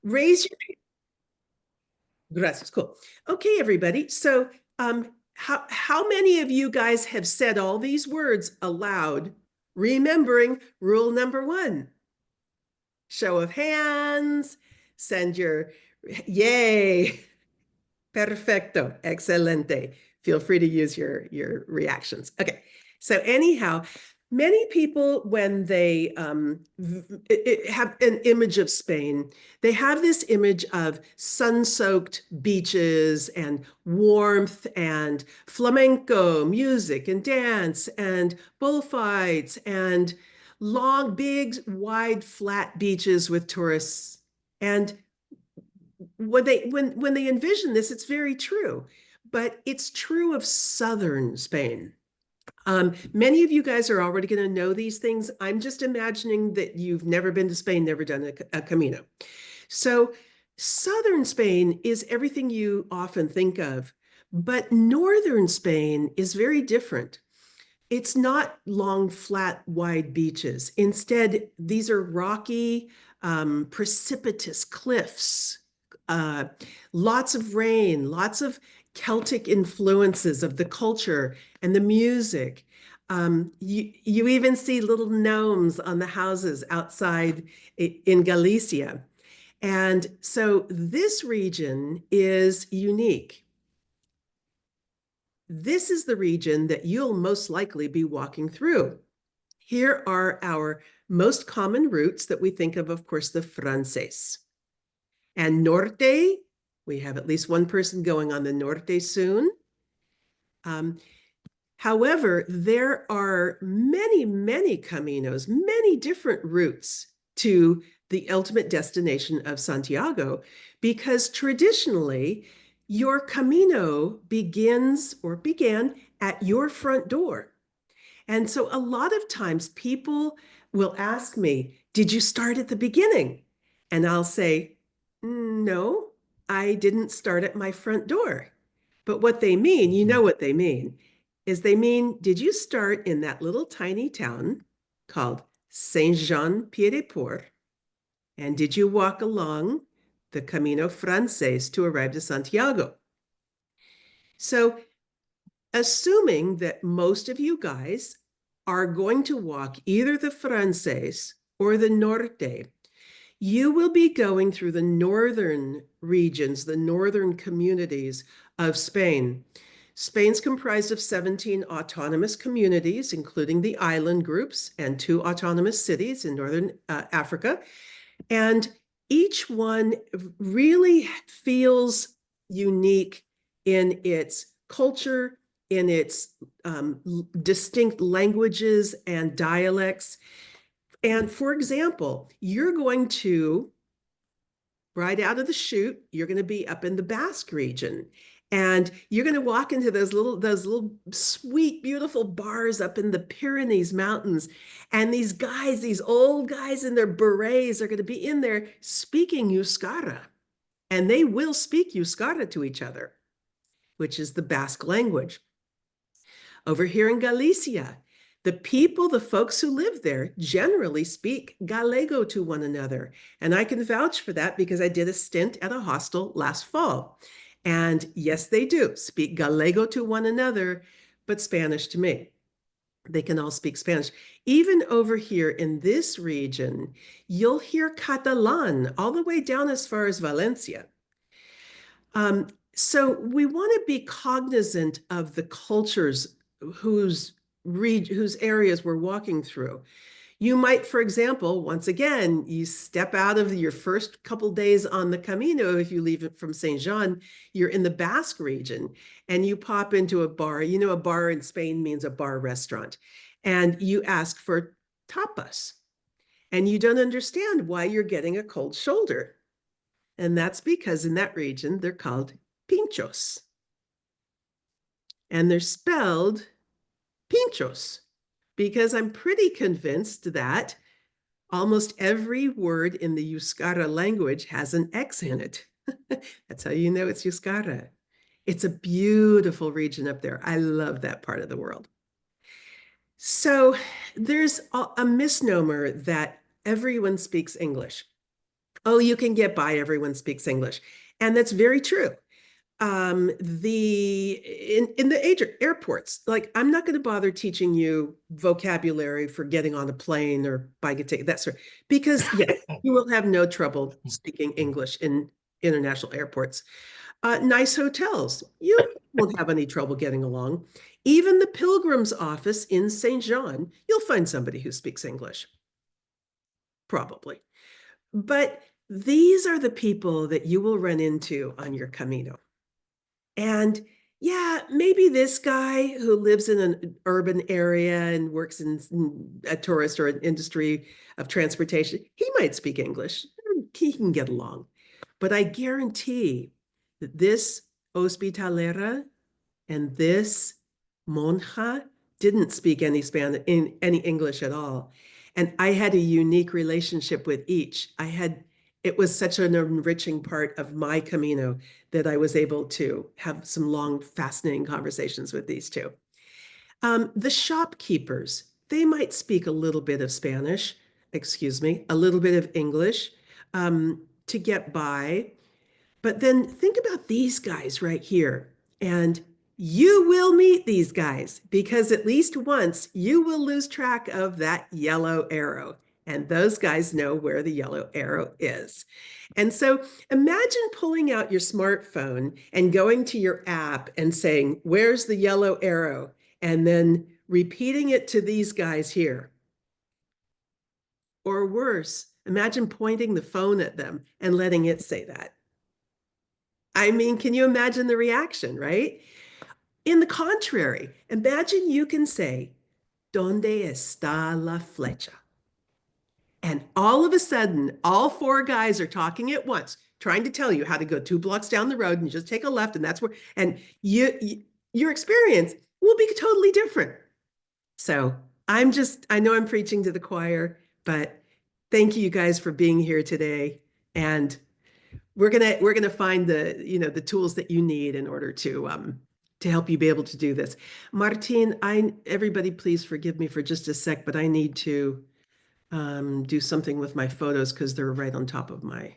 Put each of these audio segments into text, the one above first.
Raise your gracias. Cool. Okay, everybody. So, how many of you guys have said all these words aloud, remembering rule number one? Show of hands. Send your yay. Perfecto. Excelente. Feel free to use your reactions. Okay. So anyhow, many people, when they have an image of Spain, they have this image of sun-soaked beaches and warmth and flamenco music and dance and bullfights and long, big, wide, flat beaches with tourists. And when they envision this, it's very true, but it's true of southern Spain. Many of you guys are already going to know these things. I'm just imagining that you've never been to Spain, never done a Camino. So southern Spain is everything you often think of, but northern Spain is very different. It's not long, flat, wide beaches. Instead, these are rocky, precipitous cliffs, uh, lots of rain, lots of Celtic influences of the culture and the music. You even see little gnomes on the houses outside in Galicia. And so this region is unique. This is the region that you'll most likely be walking through. Here are our most common routes that we think of course, the Frances. And Norte, we have at least one person going on the Norte soon. However, there are many, many caminos, many different routes to the ultimate destination of Santiago, because traditionally, your Camino begins or began at your front door. And so a lot of times people will ask me, did you start at the beginning? And I'll say, no, I didn't start at my front door. But what they mean, you know what they mean, is they mean, did you start in that little tiny town called Saint-Jean-Pied-de-Port? And did you walk along the Camino Frances to arrive to Santiago? So assuming that most of you guys are going to walk either the Frances or the Norte, you will be going through the northern regions, the northern communities of Spain. Spain's comprised of 17 autonomous communities, including the island groups and 2 autonomous cities in northern Africa. And each one really feels unique in its culture, in its distinct languages and dialects. And for example, you're going to, right out of the chute, you're going to be up in the Basque region. And you're going to walk into those little sweet, beautiful bars up in the Pyrenees Mountains. And these guys, these old guys in their berets are going to be in there speaking Euskara. And they will speak Euskara to each other, which is the Basque language. Over here in Galicia, the people, the folks who live there generally speak Gallego to one another. And I can vouch for that because I did a stint at a hostel last fall. And yes, they do speak Gallego to one another, but Spanish to me. They can all speak Spanish. Even over here in this region, you'll hear Catalan all the way down as far as Valencia. So we want to be cognizant of the cultures whose areas we're walking through. You might, for example, once again, you step out of your first couple days on the Camino. If you leave it from Saint Jean, you're in the Basque region and you pop into a bar. You know, a bar in Spain means a bar restaurant. And you ask for tapas. And you don't understand why you're getting a cold shoulder. And that's because in that region, they're called pinchos. And they're spelled pinchos, because I'm pretty convinced that almost every word in the Euskara language has an X in it. That's how you know it's Euskara. It's a beautiful region up there. I love that part of the world. So there's a misnomer that everyone speaks English. Oh, you can get by. Everyone speaks English. And that's very true. The in the airports, like I'm not going to bother teaching you vocabulary for getting on a plane or buying a ticket, that sort, because yes, you will have no trouble speaking English in international airports. Nice hotels, you won't have any trouble getting along. Even the pilgrim's office in St. John, you'll find somebody who speaks English, probably. But these are the people that you will run into on your Camino. And yeah, maybe this guy who lives in an urban area and works in a tourist or an industry of transportation, he might speak English. He can get along. But I guarantee that this hospitalera and this monja didn't speak any Spanish in any English at all. And I had a unique relationship with each. It was such an enriching part of my Camino that I was able to have some long, fascinating conversations with these two. The shopkeepers, they might speak a little bit of Spanish, excuse me, a little bit of English to get by. But then think about these guys right here. And you will meet these guys because at least once you will lose track of that yellow arrow. And those guys know where the yellow arrow is. And so imagine pulling out your smartphone and going to your app and saying, "Where's the yellow arrow?" And then repeating it to these guys here. Or worse, imagine pointing the phone at them and letting it say that. I mean, can you imagine the reaction, right? In the contrary, imagine you can say, "Donde está la flecha?" And all of a sudden, all four guys are talking at once, trying to tell you how to go 2 blocks down the road and just take a left, and that's where, and your experience will be totally different. So I know I'm preaching to the choir, but thank you guys for being here today. And we're gonna find the tools that you need in order to help you be able to do this. Martin, everybody please forgive me for just a sec, but I need to do something with my photos because they're right on top of my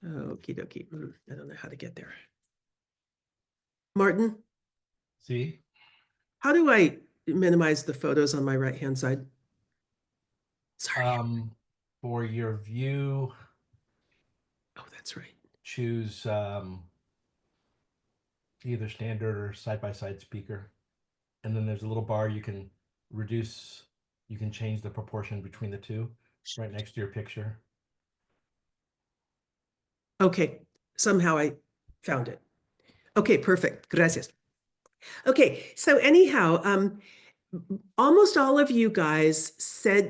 okie dokie. I don't know how to get there. Martin, See? how do I minimize the photos on my right hand side? Sorry. For your view, Oh, that's right. choose either standard or side-by-side speaker. And then there's a little bar you can reduce, you can change the proportion between the two right next to your picture. Okay, somehow I found it. Okay, perfect. Gracias. Okay, so anyhow, almost all of you guys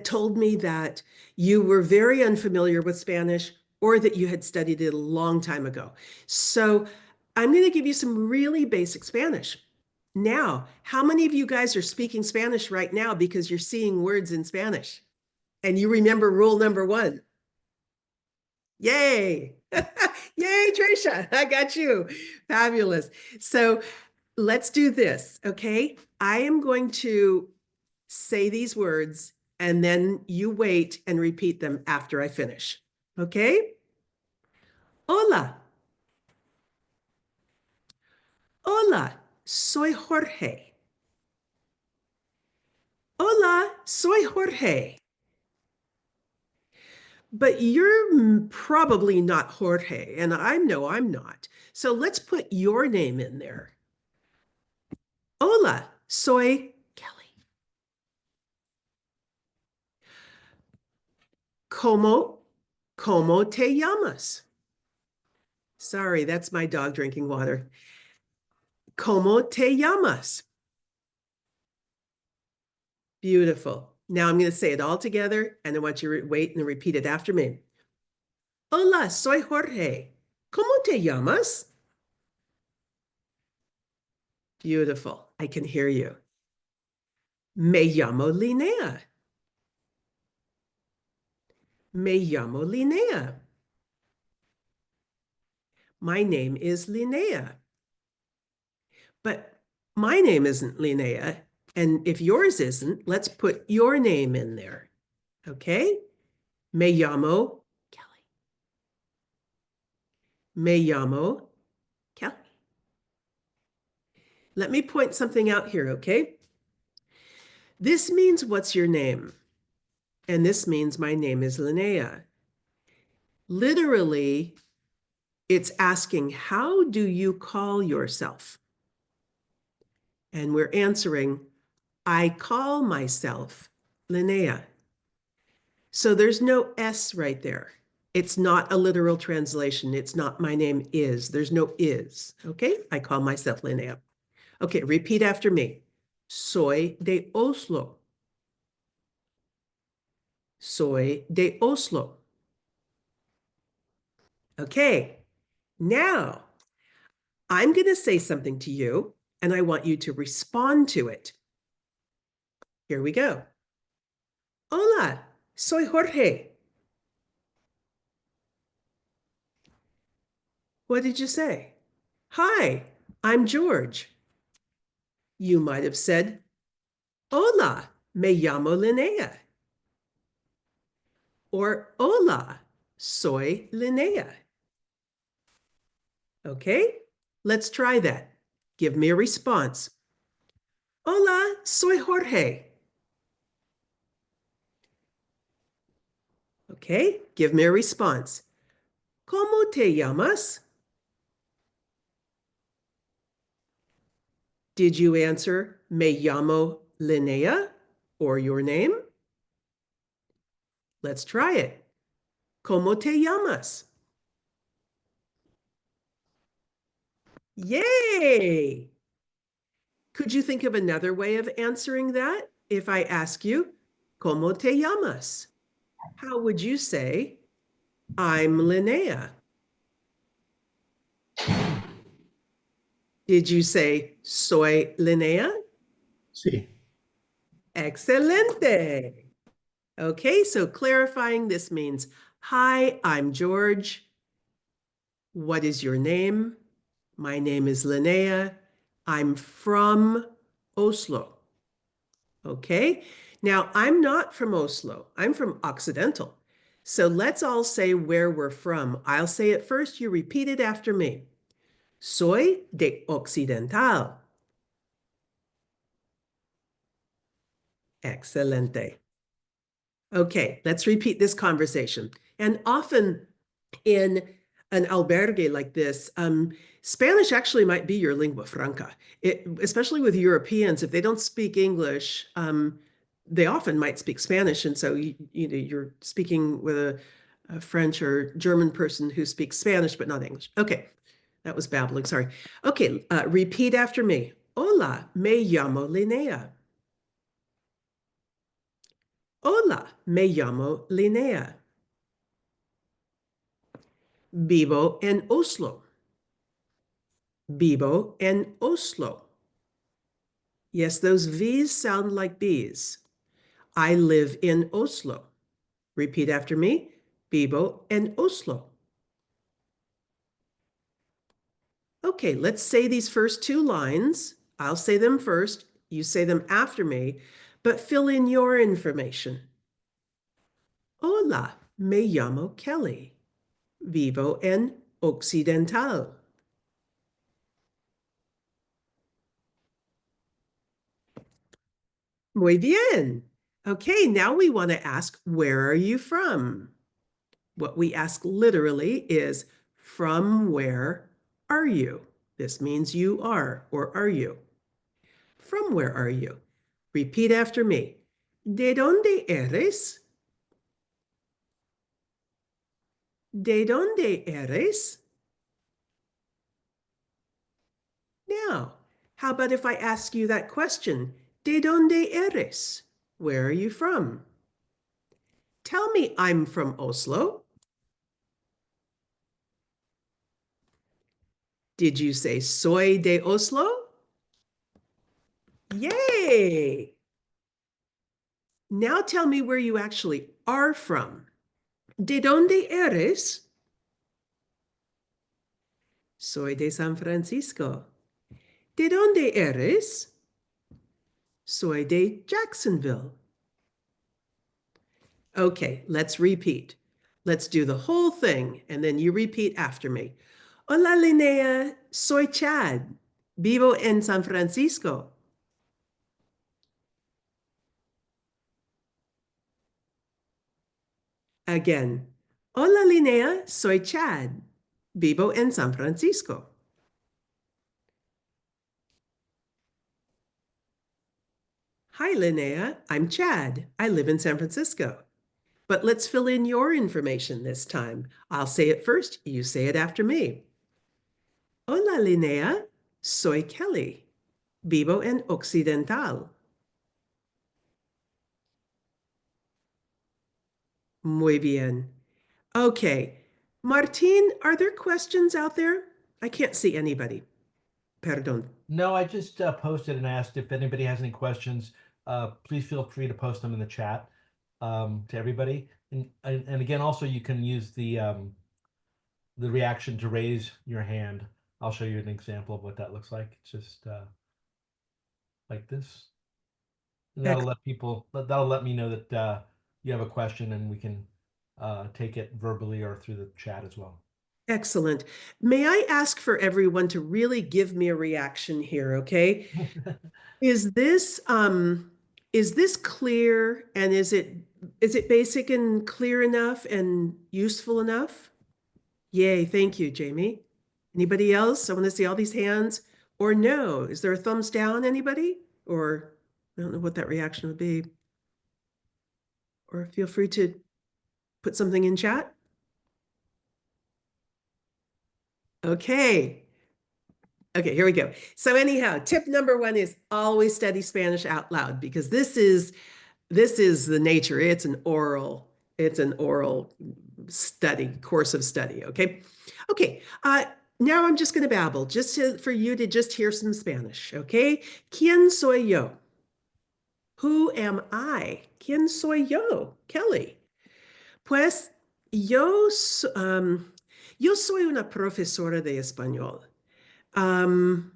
told me that you were very unfamiliar with Spanish or that you had studied it a long time ago. So I'm going to give you some really basic Spanish. Now, how many of you guys are speaking Spanish right now because you're seeing words in Spanish and you remember rule number 1? Yay! Yay, Tricia, I got you. Fabulous. So let's do this, okay? I am going to say these words and then you wait and repeat them after I finish, okay? Hola. Hola, soy Jorge. Hola, soy Jorge. But you're probably not Jorge, and I know I'm not. So let's put your name in there. Hola, soy Kelly. ¿Cómo te llamas? Sorry, that's my dog drinking water. ¿Cómo te llamas? Beautiful. Now I'm going to say it all together, and I want you to wait and repeat it after me. Hola, soy Jorge. ¿Cómo te llamas? Beautiful. I can hear you. Me llamo Linnea. Me llamo Linnea. My name is Linnea. But my name isn't Linnea. And if yours isn't, let's put your name in there. Okay? Me llamo Kelly. Me llamo Kelly. Let me point something out here, okay? This means what's your name? And this means my name is Linnea. Literally, it's asking, how do you call yourself? And we're answering, I call myself Linnea. So there's no S right there. It's not a literal translation. It's not my name is. There's no is. Okay? I call myself Linnea. Okay, repeat after me. Soy de Oslo. Soy de Oslo. Okay, now I'm going to say something to you, and I want you to respond to it. Here we go. Hola, soy Jorge. What did you say? Hi, I'm George. You might have said, Hola, me llamo Linnea. Or Hola, soy Linnea. Okay, let's try that. Give me a response. Hola, soy Jorge. Okay, give me a response. ¿Cómo te llamas? Did you answer me llamo Linnea or your name? Let's try it. ¿Cómo te llamas? Yay! Could you think of another way of answering that? If I ask you, ¿Cómo te llamas? How would you say, I'm Linnea? Did you say, soy Linnea? Sí. Excelente. Okay, so clarifying this means, hi, I'm George. What is your name? My name is Linnea. I'm from Oslo. Okay, now I'm not from Oslo. I'm from Occidental. So let's all say where we're from. I'll say it first. You repeat it after me. Soy de Occidental. Excelente. Okay, let's repeat this conversation. And often in an albergue like this, Spanish actually might be your lingua franca, especially with Europeans. If they don't speak English, they often might speak Spanish. And so you're speaking with a French or German person who speaks Spanish, but not English. Okay, that was babbling, sorry. Okay, repeat after me. Hola, me llamo Linnea. Hola, me llamo Linnea. Vivo en Oslo. Vivo en Oslo. Yes, those V's sound like B's. I live in Oslo. Repeat after me. Vivo en Oslo. Okay, let's say these first two lines. I'll say them first. You say them after me, but fill in your information. Hola, me llamo Kelly. Vivo en Occidental. Muy bien. Okay, now we want to ask, where are you from? What we ask literally is, from where are you? This means you are, or are you? From where are you? Repeat after me. ¿De dónde eres? ¿De dónde eres? Now, how about if I ask you that question? ¿De dónde eres? Where are you from? Tell me I'm from Oslo. Did you say soy de Oslo? Yay! Now tell me where you actually are from. ¿De dónde eres? Soy de San Francisco. ¿De dónde eres? Soy de Jacksonville. Okay, let's repeat. Let's do the whole thing, and then you repeat after me. Hola, Linnea. Soy Chad. Vivo en San Francisco. Again. Hola, Linnea. Soy Chad. Vivo en San Francisco. Hi, Linnea. I'm Chad. I live in San Francisco. But let's fill in your information this time. I'll say it first. You say it after me. Hola, Linnea. Soy Kelly. Vivo en Occidental. Muy bien. Okay. Martin, are there questions out there? I can't see anybody. Perdón. No, I just posted and asked if anybody has any questions. Please feel free to post them in the chat to everybody. And again, also you can use the reaction to raise your hand. I'll show you an example of what that looks like. It's just like this. And that'll let people, that'll let me know that you have a question and we can take it verbally or through the chat as well. Excellent. May I ask for everyone to really give me a reaction here, okay? Is this clear and is it basic and clear enough and useful enough? Yay, thank you, Jamie. Anybody else? I want to see all these hands. Or no? Is there a thumbs down, anybody? Or I don't know what that reaction would be. Or feel free to put something in chat. Okay. Okay, here we go. So anyhow, tip number one is always study Spanish out loud because this is the nature. It's an oral study, course of study, okay? Okay, now I'm just going to babble for you to just hear some Spanish, okay? ¿Quién soy yo? Who am I? ¿Quién soy yo? Kelly. Pues yo soy una profesora de español. En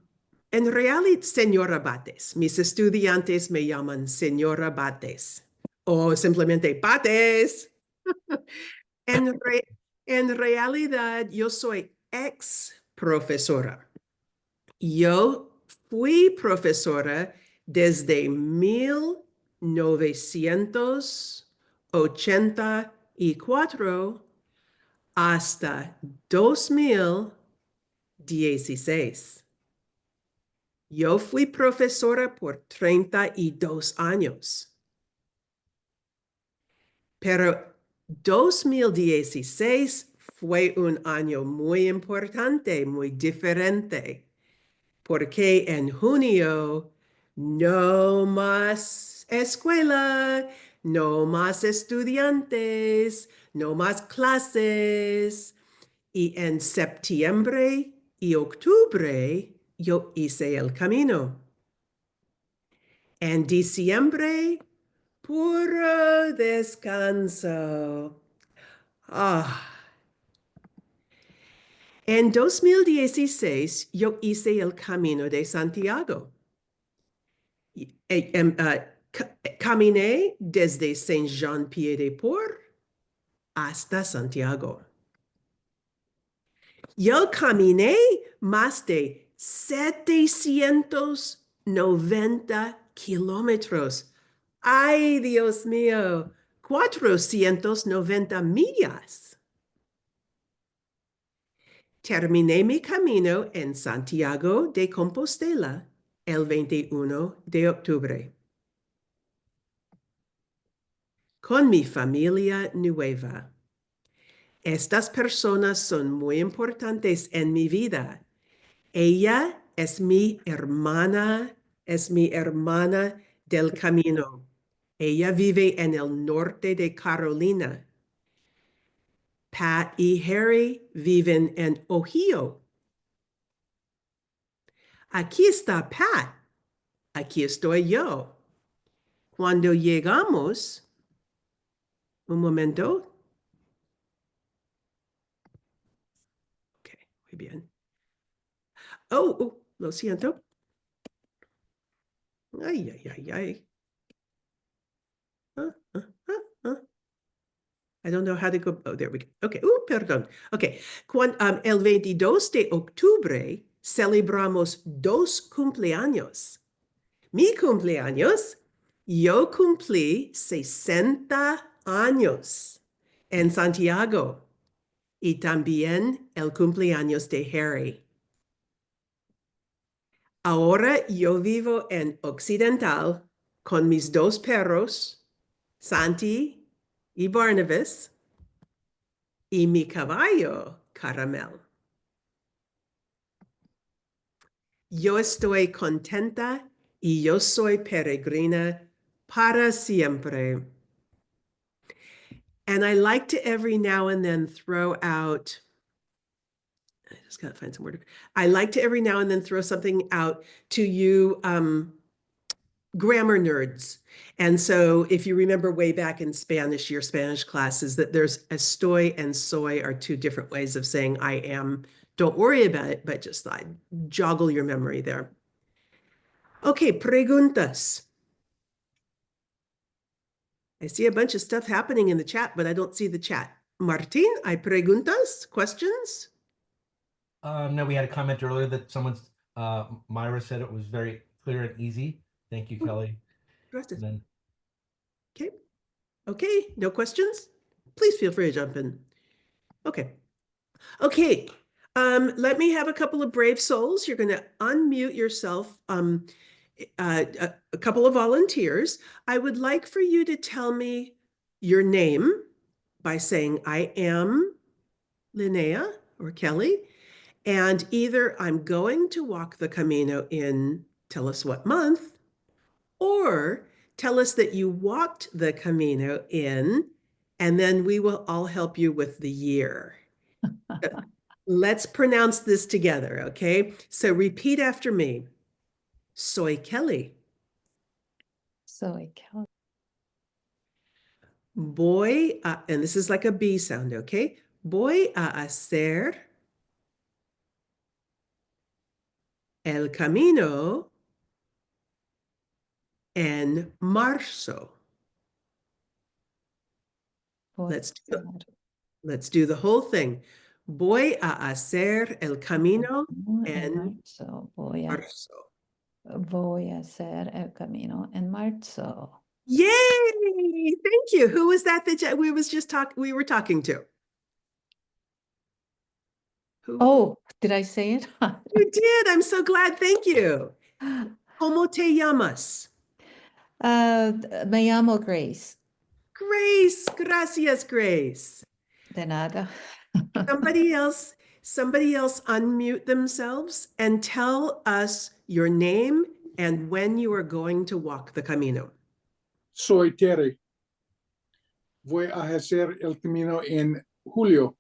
realidad, señora Bates. Mis estudiantes me llaman señora Bates o simplemente Bates. En, en realidad, yo soy ex profesora. Yo fui profesora desde 1984 hasta 2016. Yo fui profesora por 32 años, pero 2016 fue un año muy importante, muy diferente, porque en junio no más escuela, no más estudiantes, no más clases. Y en septiembre y octubre yo hice el camino. En diciembre, puro descanso. Ah. En 2016, yo hice el Camino de Santiago. Caminé desde Saint-Jean-Pied-de-Port hasta Santiago. Yo caminé más de 790 kilómetros. ¡Ay, Dios mío! 490 millas. Terminé mi camino en Santiago de Compostela el 21 de octubre con mi familia nueva. Estas personas son muy importantes en mi vida. Ella es mi hermana del camino. Ella vive en el norte de Carolina. Pat y Harry viven en Ohio. Aquí está Pat. Aquí estoy yo. Cuando llegamos, un momento. Ok, muy bien. Lo siento. Ay, ay, ay, ay. Ah, ah, ah, ah. I don't know how to go. Oh, there we go. Okay. Perdón. Okay. El 22 de octubre celebramos dos cumpleaños. Mi cumpleaños, yo cumplí 60 años en Santiago y también el cumpleaños de Harry. Ahora yo vivo en Occidental con mis dos perros, Santi y Barnabas, y mi caballo, Caramel. Yo estoy contenta y yo soy peregrina para siempre. And I like to every now and then throw out, I just gotta find some word. I like to every now and then throw something out to you grammar nerds. And so if you remember way back in Spanish, your Spanish classes, that there's estoy and soy are two different ways of saying I am. Don't worry about it, but just joggle your memory there. Okay, preguntas. I see a bunch of stuff happening in the chat, but I don't see the chat. Martin, ¿hay preguntas? Questions? No, we had a comment earlier that someone's, Myra said it was very clear and easy. Thank you, Kelly. Gracias. And then, Okay. Okay, no questions? Please feel free to jump in. Okay. Okay, let me have a couple of brave souls. You're going to unmute yourself. A couple of volunteers. I would like for you to tell me your name by saying, I am Linnea or Kelly, and either I'm going to walk the Camino in, tell us what month, or tell us that you walked the Camino in, and then we will all help you with the year. Let's pronounce this together, okay? So repeat after me. Soy Kelly. Soy Kelly. Voy a, and this is like a B sound, okay? Voy a hacer el camino en marzo. Let's do the whole thing. Voy a hacer el camino en marzo. marzo. Voy a hacer el camino en marzo. Yay! Thank you. Who was that we were talking to? Who? Oh, did I say it? You did. I'm so glad. Thank you. ¿Cómo te llamas? Me llamo Grace. Grace. Gracias, Grace. De nada. Somebody else unmute themselves and tell us your name and when you are going to walk the camino. Soy Terry. Voy a hacer el camino en julio.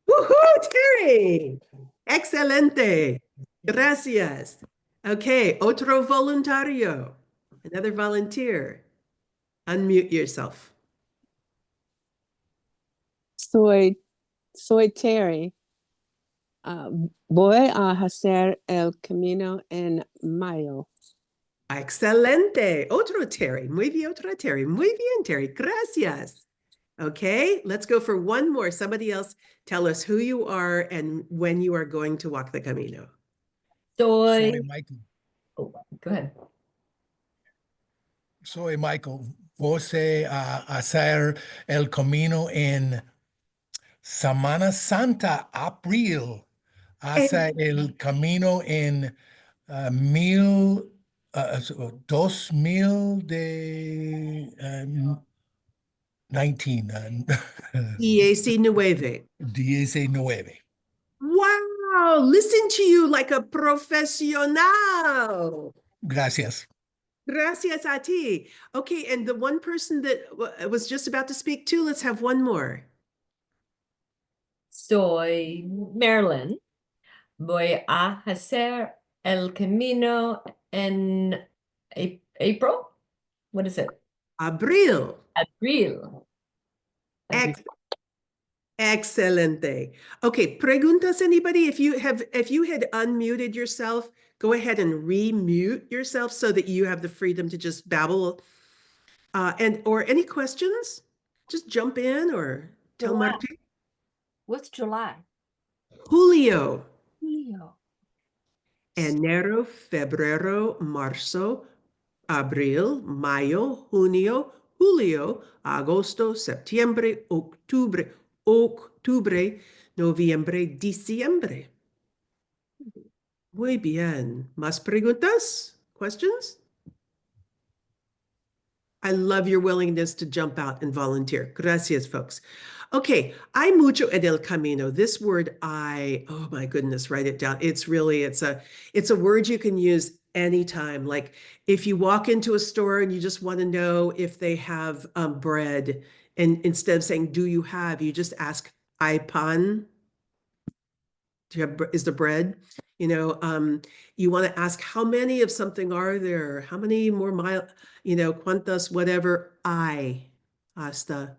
Woohoo, Terry! Excelente. Gracias. Okay, otro voluntario. Another volunteer. Unmute yourself. Soy Terry. Voy a hacer el camino en mayo. Excelente. Otro Terry. Muy bien, otro Terry. Muy bien, Terry. Gracias. Okay, let's go for one more. Somebody else tell us who you are and when you are going to walk the camino. Soy Michael. Oh, go ahead. Soy Michael. Voy a hacer el camino en Semana Santa, abril. Hace el camino en 2019. 19. Wow, listen to you like a profesional. Gracias. Gracias a ti. Okay, and the one person that was just about to speak too, let's have one more. Soy Marilyn. Voy a hacer el camino en April. What is it? Abril. Abril. Excelente. Okay, preguntas anybody? If you had unmuted yourself, go ahead and remute yourself so that you have the freedom to just babble. Or any questions? just jump in or tell July. Martin. What's July? Julio. Julio. Enero, febrero, marzo, abril, mayo, junio, julio, agosto, septiembre, octubre, noviembre, diciembre. Muy bien. ¿Más preguntas? Questions? I love your willingness to jump out and volunteer. Gracias, folks. Okay, hay mucho en el camino. This word oh my goodness, write it down. It's a word you can use anytime. Like if you walk into a store and you just want to know if they have bread, and instead of saying, do you have, you just ask, ¿hay pan? Is the bread? You want to ask how many of something are there? How many more cuantas, whatever, hasta.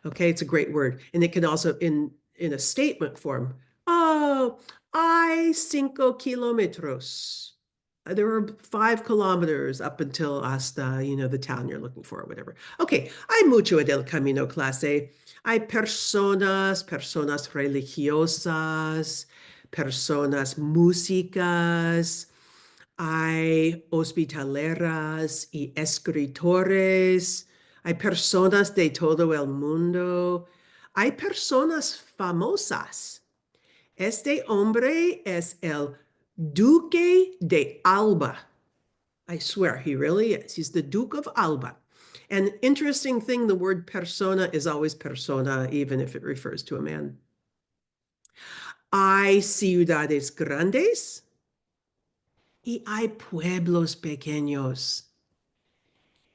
Okay, it's a great word. And it can also in a statement form. Oh, hay 5 kilómetros. There are 5 kilometers up until hasta, the town you're looking for or whatever. Okay, hay mucho en el camino, clase. Hay personas religiosas, personas músicas, hay hospitaleras y escritores, hay personas de todo el mundo, hay personas famosas. Este hombre es el Duque de Alba. I swear, he really is. He's the Duke of Alba. And interesting thing, the word persona is always persona, even if it refers to a man. Hay ciudades grandes y hay pueblos pequeños.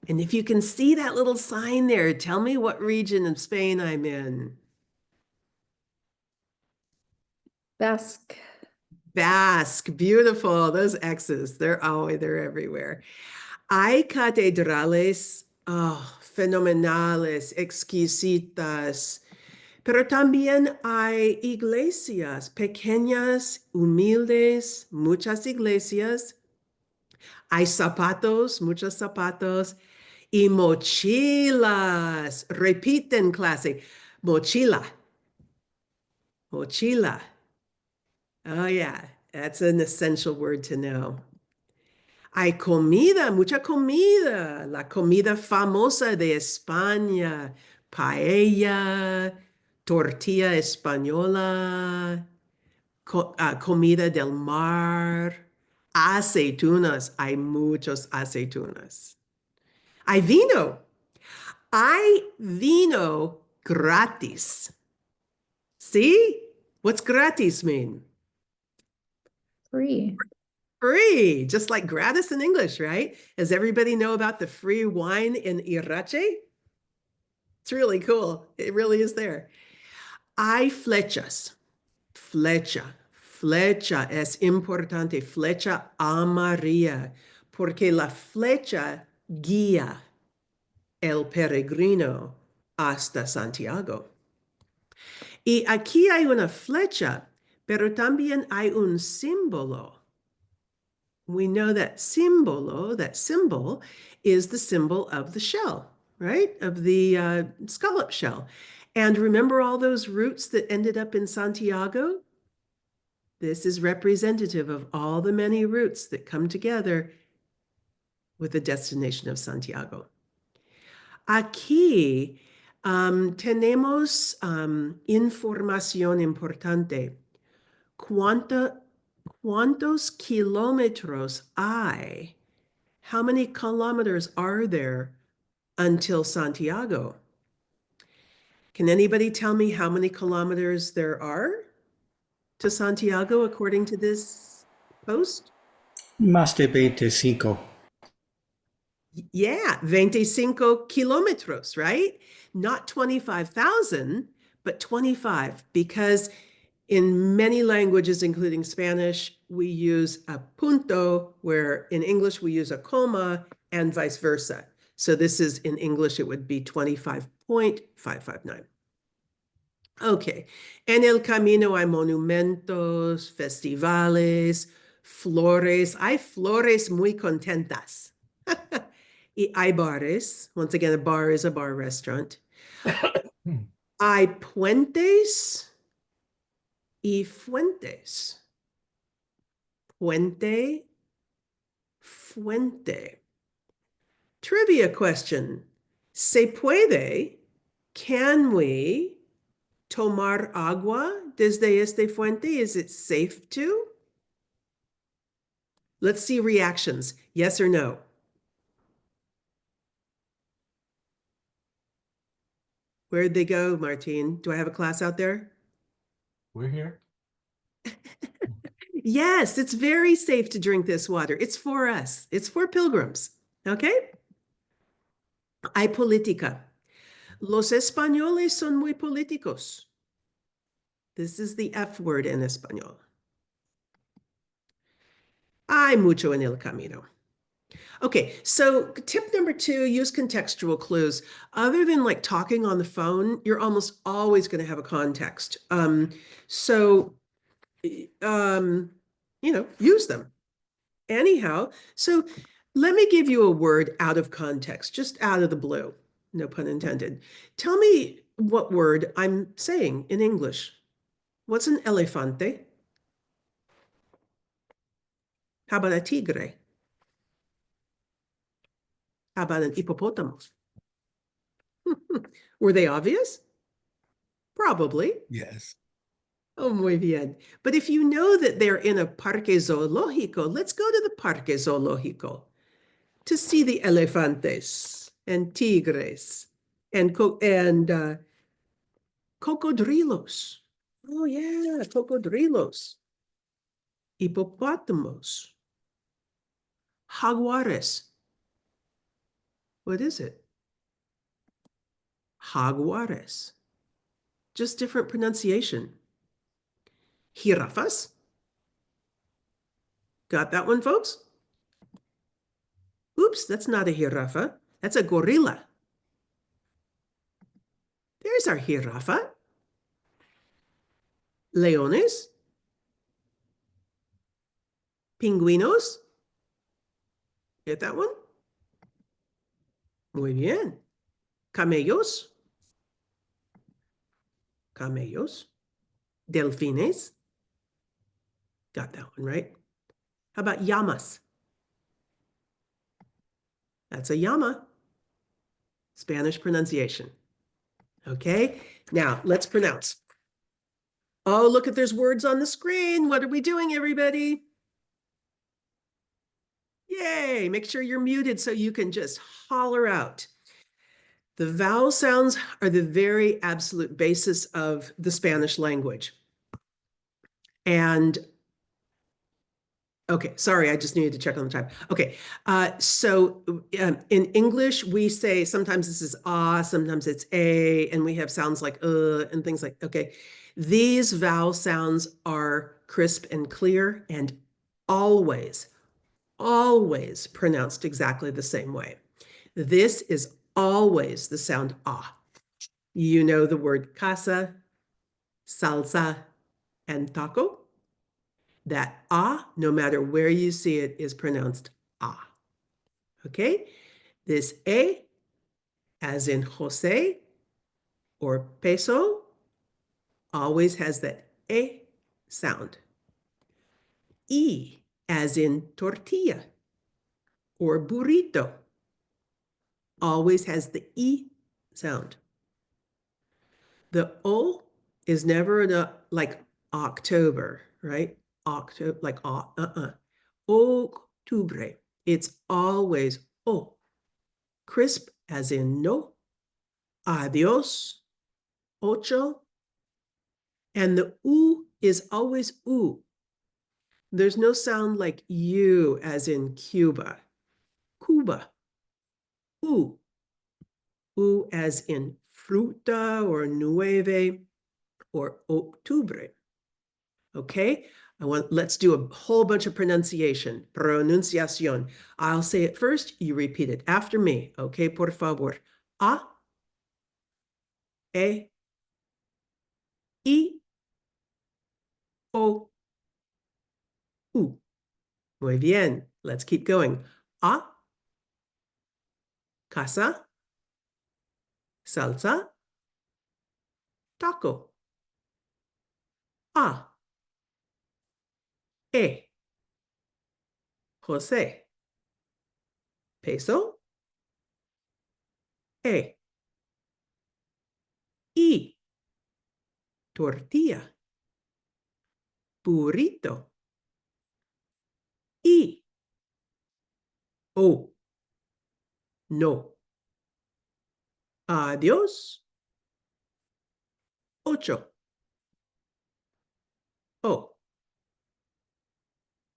And if you can see that little sign there, tell me what region of Spain I'm in. Basque. Basque, beautiful. Those X's, they're everywhere. Hay catedrales, fenomenales, exquisitas, pero también hay iglesias pequeñas, humildes, muchas iglesias. Hay zapatos, muchos zapatos, y mochilas. Repiten, clase. Mochila. Mochila. Oh, yeah, that's an essential word to know. Hay comida, mucha comida. La comida famosa de España. Paella, tortilla española, comida del mar, aceitunas. Hay muchos aceitunas. Hay vino. Hay vino gratis. See? What's gratis mean? Free. Free, just like gratis in English, right? Does everybody know about the free wine in Irache? It's really cool. It really is there. Hay flechas. Flecha. Flecha es importante. Flecha amarilla. Porque la flecha guía el peregrino hasta Santiago. Y aquí hay una flecha, pero también hay un símbolo. We know that symbol is the symbol of the shell, right? Of the scallop shell. And remember all those routes that ended up in Santiago? This is representative of all the many routes that come together with the destination of Santiago. Aquí tenemos información importante. ¿Cuántos kilómetros hay? How many kilometers are there until Santiago? Can anybody tell me how many kilometers there are to Santiago according to this post? Más de 25. Yeah, 25 kilómetros, right? Not 25,000, but 25, because in many languages, including Spanish, we use a punto, where in English we use a coma, and vice versa. So this is, in English, it would be 25.559. Okay, en el camino hay monumentos, festivales, flores. Hay flores muy contentas. Y hay bares. Once again, a bar is a bar restaurant. Hay puentes y fuentes. Puente, fuente. Trivia question. ¿Se puede? Can we tomar agua desde este fuente? Is it safe to? Let's see reactions. Yes or no? Where'd they go, Martine? Do I have a class out there? We're here. Yes, it's very safe to drink this water. It's for us. It's for pilgrims. Okay? Hay política. Los españoles son muy políticos. This is the F word in español. Hay mucho en el camino. Okay, so tip number 2, use contextual clues. Other than like talking on the phone, you're almost always going to have a context. Use them. Anyhow, so let me give you a word out of context, just out of the blue. No pun intended. Tell me what word I'm saying in English. What's an elefante? How about a tigre? How about an hippopotamus? Were they obvious? Probably. Yes. Oh, muy bien. But if you know that they're in a parque zoológico, let's go to the parque zoológico to see the elefantes and tigres and cocodrilos. Oh, yeah, cocodrilos. Hippopotamus. Jaguares. What is it? Jaguares. Just different pronunciation. Jirafas. Got that one, folks? Oops, that's not a jirafa. That's a gorilla. There's our jirafa. Leones. Pingüinos. Get that one? Muy bien. Camellos. Camellos. Delfines. Got that one right. How about llamas? That's a llama. Spanish pronunciation. Okay, now let's pronounce. Oh, look at there's words on the screen. What are we doing, everybody? Yay, make sure you're muted so you can just holler out. The vowel sounds are the very absolute basis of the Spanish language. And okay, sorry, I just needed to check on the time. Okay, in English, we say sometimes this is ah, sometimes it's a, and we have sounds like and things like, okay. These vowel sounds are crisp and clear and always, always pronounced exactly the same way. This is always the sound ah. You know the word casa, salsa, and taco? That ah, no matter where you see it, is pronounced ah. Okay? This a, as in Jose or peso, always has that e sound. E, as in tortilla or burrito, always has the e sound. The o is never like October, right? October, like Octubre. It's always o. Crisp as in no, adios, ocho. And the u is always u. There's no sound like u as in Cuba. Cuba. U. U as in fruta or nueve or octubre. Okay? Let's do a whole bunch of pronunciation. Pronunciación. I'll say it first, you repeat it after me. Okay, por favor. A, E, I, O, U. Muy bien. Let's keep going. A, casa, salsa, taco. A. E. Jose. Peso. E. Y. Tortilla. Burrito. Y. O. No. Adiós. 8. O.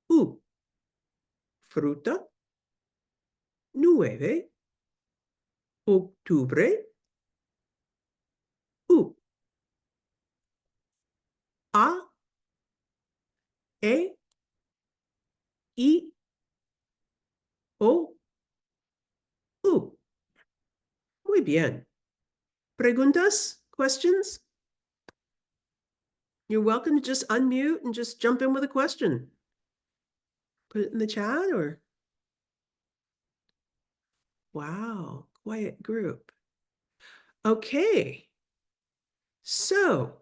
U. Fruta. 9. Octubre. U. A. E. I. O. U. Muy bien. Preguntas? Questions? You're welcome to just unmute and just jump in with a question. Put it in the chat or... Wow, quiet group. Okay. So,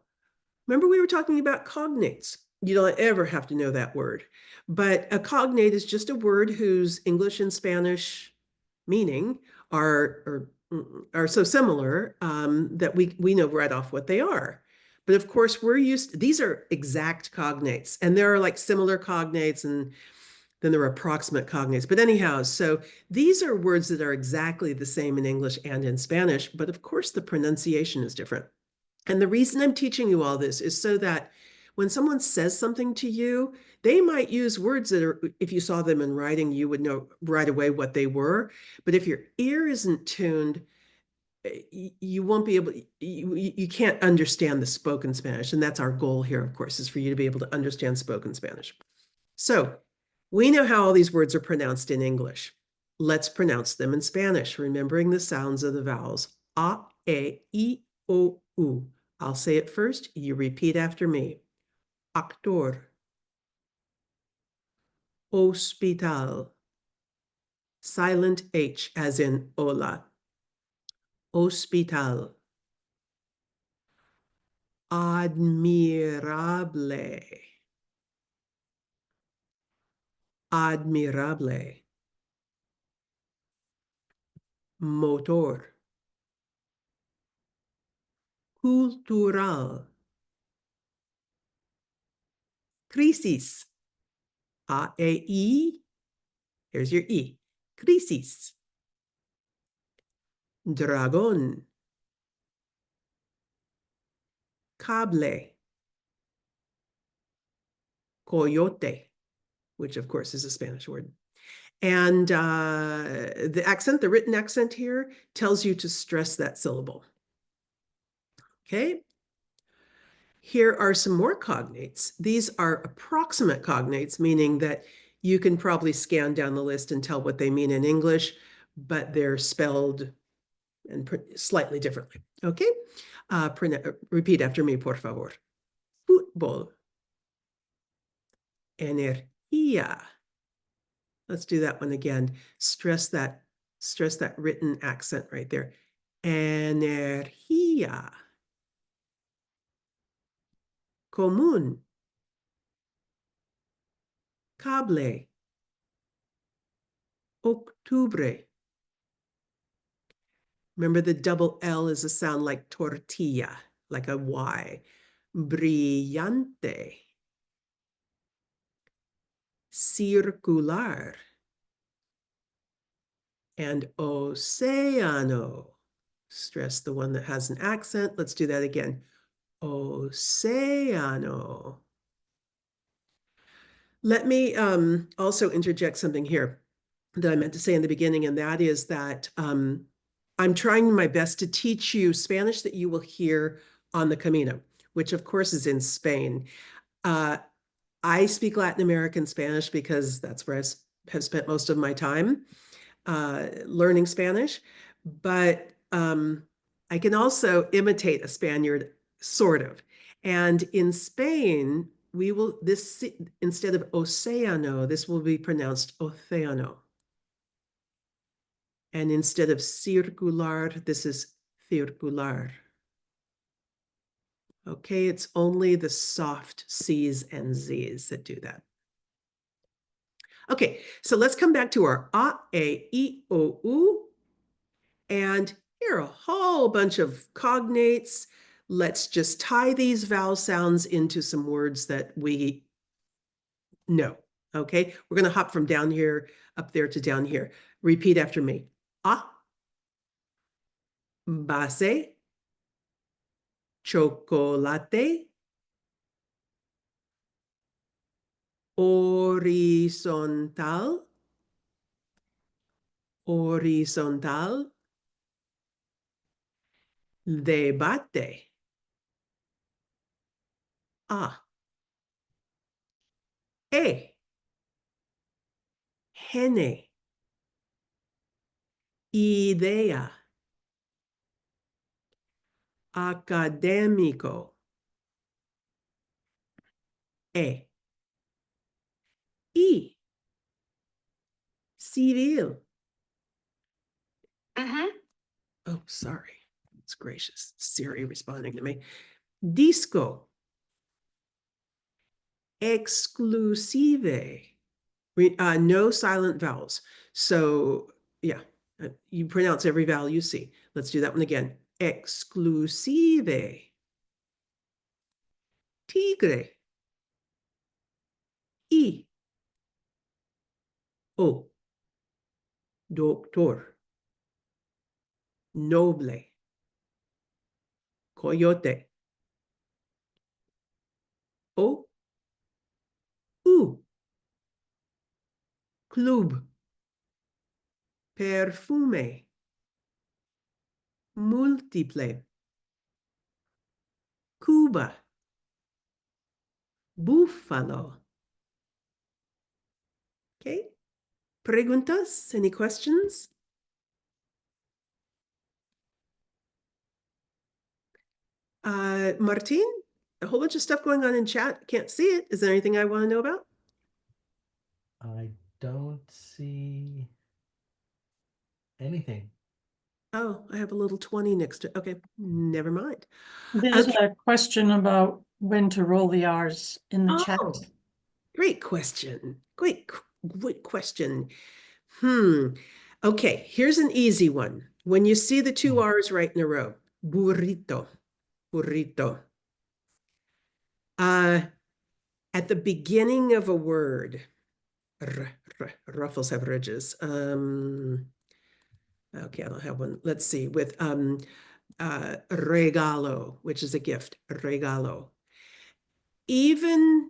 remember we were talking about cognates. You don't ever have to know that word. But a cognate is just a word whose English and Spanish meaning are so similar that we know right off what they are. But of course, these are exact cognates, and there are like similar cognates, and then there are approximate cognates. But anyhow, so these are words that are exactly the same in English and in Spanish, but of course the pronunciation is different. And the reason I'm teaching you all this is so that when someone says something to you, they might use words that are, if you saw them in writing, you would know right away what they were. But if your ear isn't tuned, you won't be able, you can't understand the spoken Spanish. And that's our goal here, of course, is for you to be able to understand spoken Spanish. So we know how all these words are pronounced in English. Let's pronounce them in Spanish, remembering the sounds of the vowels. A, E, I, O, U. I'll say it first. You repeat after me. Actor. Hospital. Silent H as in hola. Hospital. Admirable. Admirable. Motor. Cultural. Crisis. A-E-I. Here's your E. Crisis. Dragón. Cable. Coyote, which of course is a Spanish word. And the accent, the written accent here, tells you to stress that syllable. Okay. Here are some more cognates. These are approximate cognates, meaning that you can probably scan down the list and tell what they mean in English, but they're spelled and slightly differently. Okay. Repeat after me, por favor. Football. Energía. Let's do that one again. Stress that written accent right there. Energía. Común. Cable. Octubre. Remember the double L is a sound like tortilla, like a Y. Brillante. Circular. And océano. Stress the one that has an accent. Let's do that again. Océano. Let me also interject something here that I meant to say in the beginning, and that is that I'm trying my best to teach you Spanish that you will hear on the Camino, which of course is in Spain. I speak Latin American Spanish because that's where I have spent most of my time learning Spanish, but I can also imitate a Spaniard, sort of. And in Spain, instead of océano, this will be pronounced océano. And instead of circular, this is circular. Okay, it's only the soft C's and Z's that do that. Okay, so let's come back to our A, E, I, O, U. And here are a whole bunch of cognates. Let's just tie these vowel sounds into some words that we know. Okay, we're going to hop from down here, up there to down here. Repeat after me. A, base, chocolate, horizontal, horizontal, debate. A, gene, idea, académico, I, civil. Oh, sorry. It's gracious. Siri responding to me. Disco. Exclusive. No silent vowels. So, yeah, you pronounce every vowel you see. Let's do that one again. Exclusive. Tigre. I. O. Doctor. Noble. Coyote. O. U. Club. Perfume. Múltiple. Cuba. Búfalo. Okay. Preguntas? Any questions? Martin, a whole bunch of stuff going on in chat. Can't see it. Is there anything I want to know about? I don't see anything. Oh, I have a little 20 next to, okay, never mind. There's Okay. a question about when to roll the R's in the chat. Oh, great question. Great question. Okay, here's an easy one. When you see the two R's right in a row, burrito, burrito. At the beginning of a word, ruffles have ridges. Okay, I don't have one. Let's see, with regalo, which is a gift, regalo. Even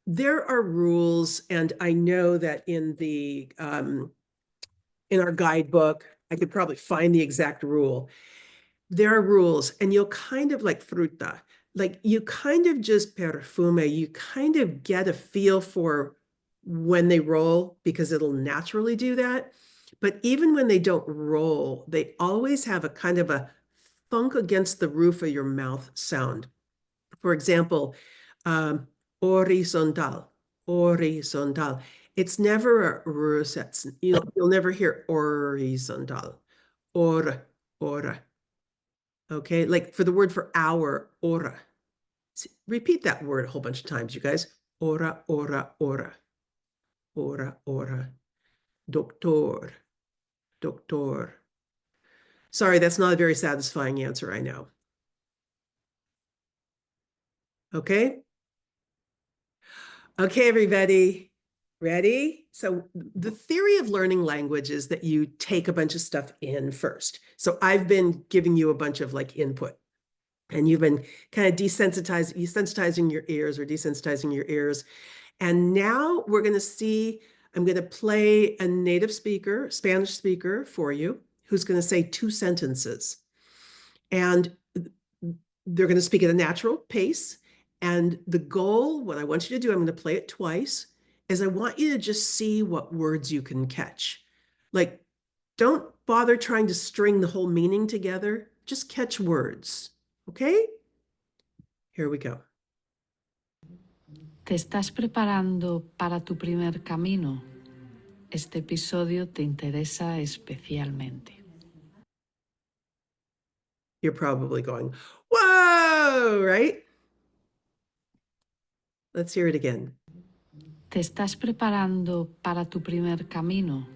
there are rules, and I know that in the in our guidebook, I could probably find the exact rule. There are rules, and you'll kind of like fruta, like you kind of just perfume, you kind of get a feel for when they roll because it'll naturally do that. But even when they don't roll, they always have a kind of a thunk against the roof of your mouth sound. For example, horizontal, horizontal. It's never a rusets. You'll never hear horizontal, or. Okay, like for the word for hour, hora. Repeat that word a whole bunch of times, you guys. Hora, hora, hora. Hora, hora. Doctor, doctor. Sorry, that's not a very satisfying answer, I know. Okay? Okay, everybody. Ready? So the theory of learning language is that you take a bunch of stuff in first. So I've been giving you a bunch of like input. And you've been kind of desensitizing your ears or desensitizing your ears. And now we're going to see, I'm going to play a native speaker, Spanish speaker for you, who's going to say 2 sentences. And they're going to speak at a natural pace. And the goal, what I want you to do, I'm going to play it twice, is I want you to just see what words you can catch. Like, don't bother trying to string the whole meaning together. Just catch words. Okay? Here we go. ¿Te estás preparando para tu primer camino? Este episodio te interesa especialmente. You're probably going, whoa! go, right? Let's hear it again. ¿Te estás preparando para tu primer camino?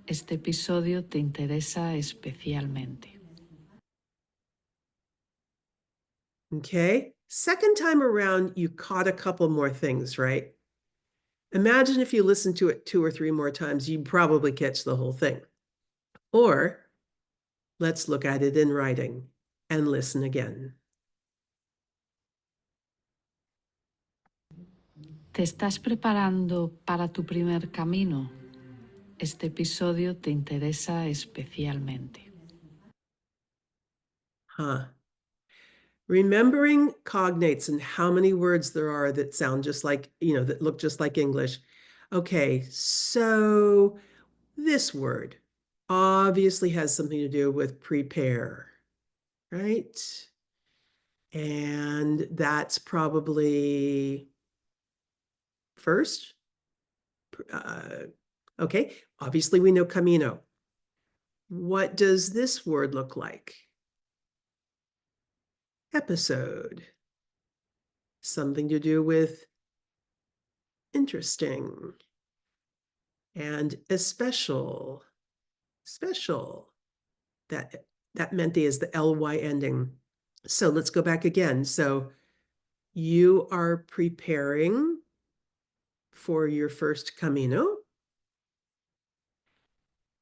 Este episodio te interesa especialmente. Okay. Second time around, you caught a couple more things, right? Imagine if you listen to it 2 or 3 more times, you'd probably catch the whole thing. Or let's look at it in writing and listen again. ¿Te estás preparando para tu primer camino? Este episodio te interesa especialmente. Huh. Remembering cognates and how many words there are that sound just like, that look just like English. Okay, so this word obviously has something to do with prepare, right? And that's probably first. Okay, obviously we know Camino. What does this word look like? Episode. Something to do with interesting. And especial. Special. That mente is the ly ending. So let's go back again. So you are preparing for your first Camino.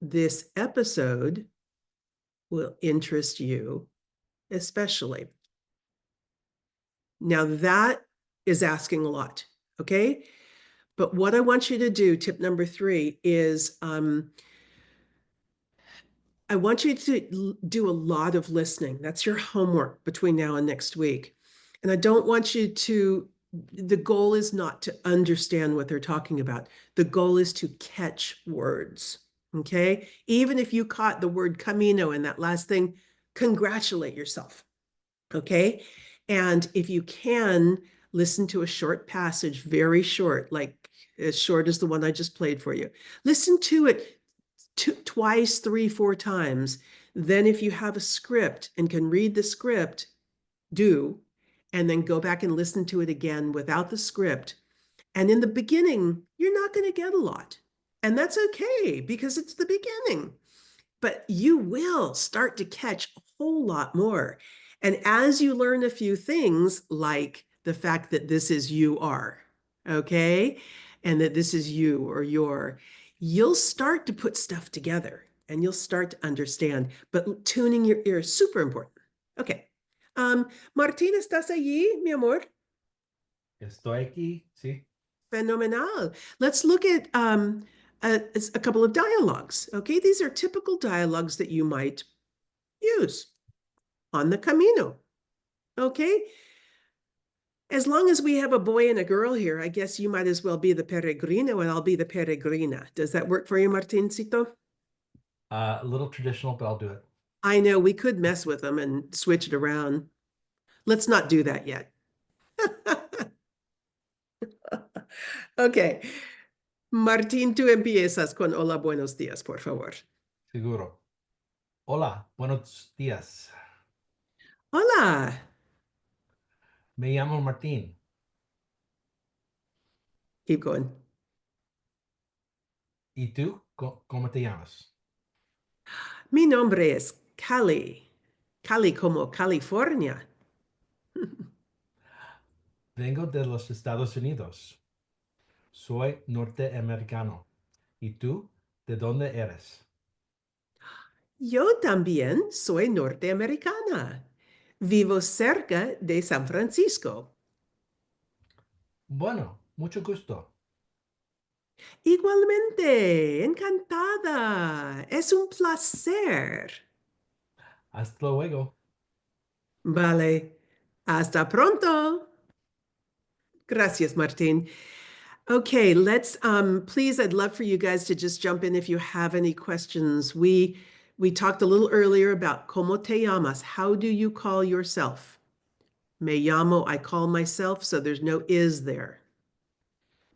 This episode will interest you especially. Now that is asking a lot, okay? But what I want you to do, tip number 3, is I want you to do a lot of listening. That's your homework between now and next week. And I don't want you to, the goal is not to understand what they're talking about. The goal is to catch words, okay? Even if you caught the word Camino in that last thing, congratulate yourself, okay? And if you can, listen to a short passage, very short, like as short as the one I just played for you. Listen to it twice, 3, 4 times. Then if you have a script and can read the script, do, and then go back and listen to it again without the script. And in the beginning, you're not going to get a lot. And that's okay because it's the beginning. But you will start to catch a whole lot more. And as you learn a few things, like the fact that this is you are, okay? And that this is you or your, you'll start to put stuff together and you'll start to understand. But tuning your ear is super important. Okay. Martín, ¿estás allí, mi amor? Estoy aquí, sí. Phenomenal. Let's look at a couple of dialogues. Okay, these are typical dialogues that you might use on the Camino. Okay, as long as we have a boy and a girl here, I guess you might as well be the peregrino and I'll be the peregrina. Does that work for you, Martincito? A little traditional, but I'll do it. I know we could mess with them and switch it around. Let's not do that yet. Okay. Martín, tú empiezas con hola, buenos días, por favor. Seguro. Hola, buenos días. Hola. Me llamo Martín. Keep going. ¿Y tú? ¿Cómo te llamas? Mi nombre es Cali. Cali como California. Vengo de los Estados Unidos. Soy norteamericano. ¿Y tú? ¿De dónde eres? Yo también soy norteamericana. Vivo cerca de San Francisco. Bueno, mucho gusto. Igualmente, encantada. Es un placer. Hasta luego. Vale. Hasta pronto. Gracias, Martín. Okay, let's please, I'd love for you guys to just jump in if you have any questions. We talked a little earlier about ¿Cómo te llamas? How do you call yourself? Me llamo, I call myself, so there's no is there.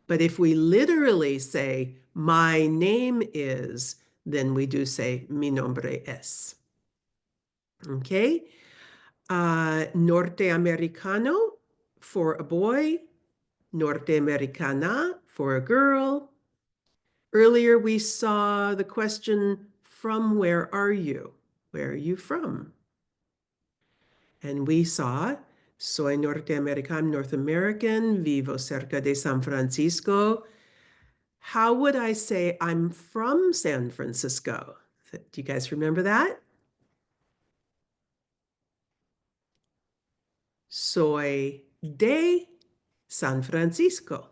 But if we literally say my name is, then we do say mi nombre es. Okay? Norteamericano for a boy, Norteamericana for a girl. Earlier, we saw the question, from where are you? Where are you from? And we saw, soy norteamericano, North American, vivo cerca de San Francisco. How would I say I'm from San Francisco? Do you guys remember that? Soy de San Francisco.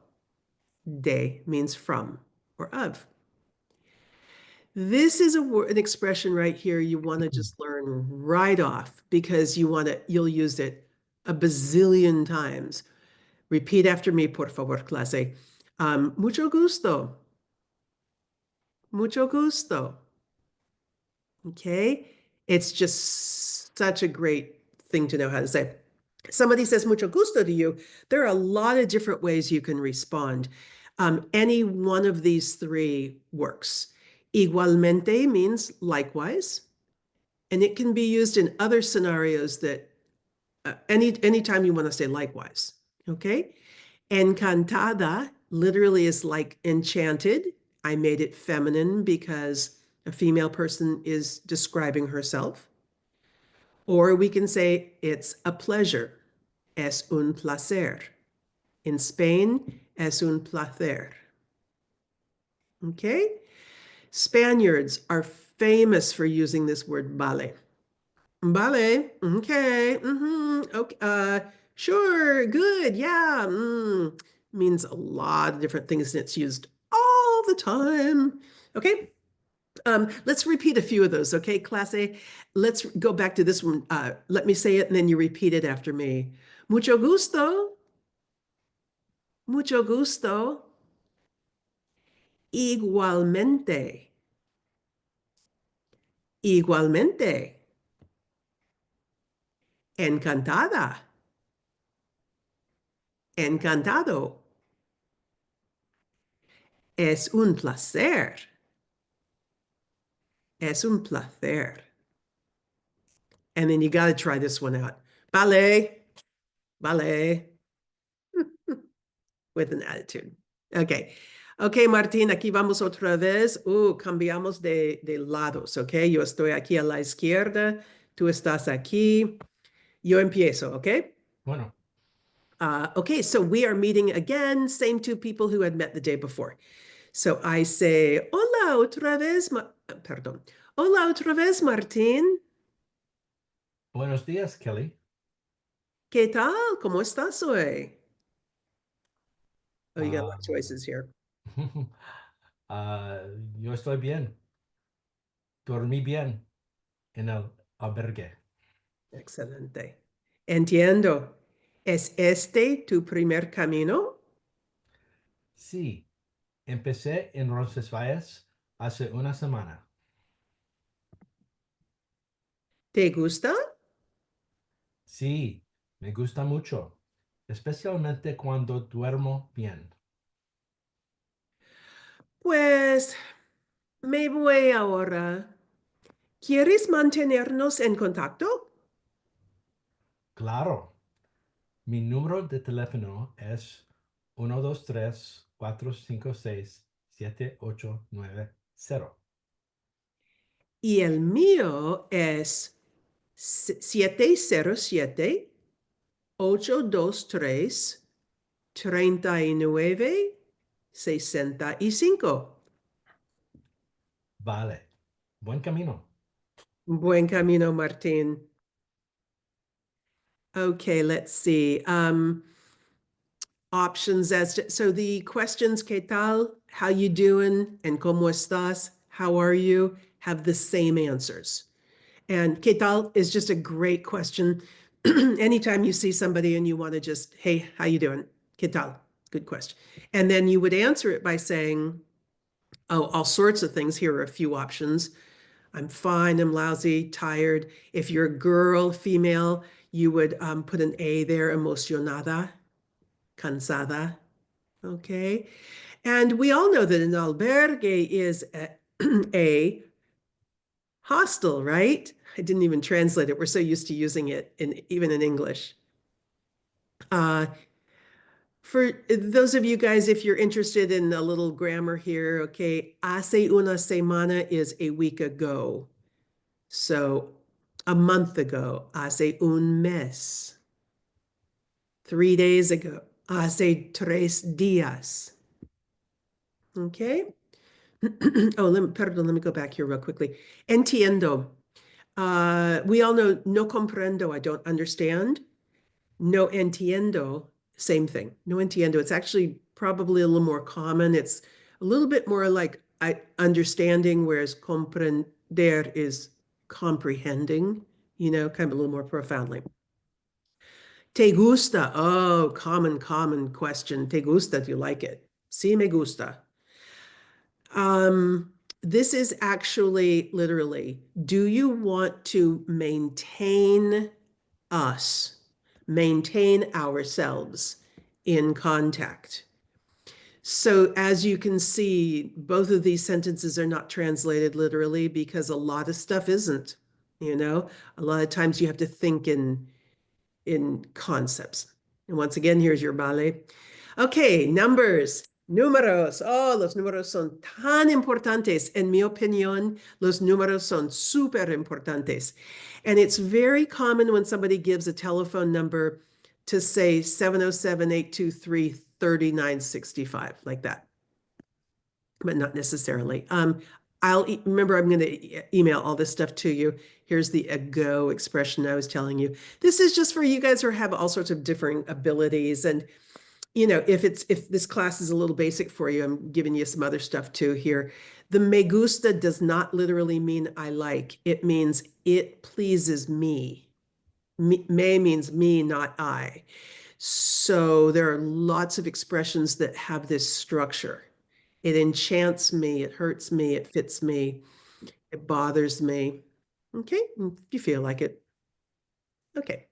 De means from or of. This is an expression right here you want to just learn right off because you'll use it a bazillion times. Repeat after me, por favor, clase. Mucho gusto. Mucho gusto. Okay? It's just such a great thing to know how to say. Somebody says mucho gusto to you, there are a lot of different ways you can respond. Any one of these three works. Igualmente means likewise, and it can be used in other scenarios that anytime you want to say likewise, okay? Encantada literally is like enchanted. I made it feminine because a female person is describing herself. Or we can say it's a pleasure. Es un placer. In Spain, es un placer. Okay? Spaniards are famous for using this word vale. Vale, okay, okay, sure, good, yeah, means a lot of different things and it's used all the time. Okay, let's repeat a few of those, okay, class A? Let's go back to this one. Let me say it and then you repeat it after me. Mucho gusto. Mucho gusto. Igualmente. Igualmente. Encantada. Encantado. Es un placer. Es un placer. And then you got to try this one out. Ballet. Ballet. With an attitude. Okay. Okay, Martín, aquí vamos otra vez. Cambiamos de lados, ok? Yo estoy aquí a la izquierda, tú estás aquí. Yo empiezo, ok? Bueno, Okay, so we are meeting again, same two people who had met the day before. So I say, hola otra vez, perdón. Hola otra vez, Martín. buenos días, Kelly. ¿Qué tal? ¿Cómo estás hoy? Oh, you got a lot of Um, choices here. Yo estoy bien. Dormí bien en el albergue. Excelente. Entiendo. ¿Es este tu primer camino? Sí, empecé en Roncesvalles hace una semana. ¿Te gusta? Sí, me gusta mucho, especialmente cuando duermo bien. Pues me voy ahora. ¿Quieres mantenernos en contacto? Claro, mi número de teléfono es 1-2-3-4-5-6-7-8-9-0. Y el mío es 707-823-3965. Vale, buen camino. Buen camino, Martín. Okay, let's see. Options so the questions, ¿qué tal? How you doing? And ¿cómo estás? How are you? Have the same answers. And ¿qué tal is just a great question. Anytime you see somebody and you want to just, hey, how you doing? ¿Qué tal? Good question. And then you would answer it by saying, oh, all sorts of things. Here are a few options. I'm fine, I'm lousy, tired. If you're a girl, female, you would put an A there, emocionada, cansada, okay? And we all know that an albergue is a Hostel, right? I didn't even translate it. We're so used to using it even in English. For those of you guys, if you're interested in a little grammar here, okay, hace una semana is a week ago. So a month ago, hace un mes. 3 days ago, hace 3 días. Okay. Oh, perdón, let me go back here real quickly. Entiendo. We all know no comprendo, I don't understand. No entiendo, same thing. No entiendo. It's actually probably a little more common. It's a little bit more like understanding, whereas comprender is comprehending, you know, kind of a little more profoundly. Te gusta? Oh, common question. Te gusta? Do you like it? Sí, me gusta. This is actually literally, do you want to maintain us, maintain ourselves in contact? So as you can see, both of these sentences are not translated literally because a lot of stuff isn't, you know, a lot of times you have to think in concepts. And once again, here's your ballet. Okay, numbers, números. Oh, los números son tan importantes. En mi opinión, los números son súper importantes. And it's very common when somebody gives a telephone number to say 707-823-3965, like that, but not necessarily. Remember, I'm going to email all this stuff to you. Here's the ago expression I was telling you. This is just for you guys who have all sorts of different abilities. And, you know, if this class is a little basic for you, I'm giving you some other stuff too here. The me gusta does not literally mean I like. It means it pleases me. Me means me, not I. So there are lots of expressions that have this structure. It enchants me, it hurts me, it fits me, it bothers me. Okay, if you feel like it. Okay,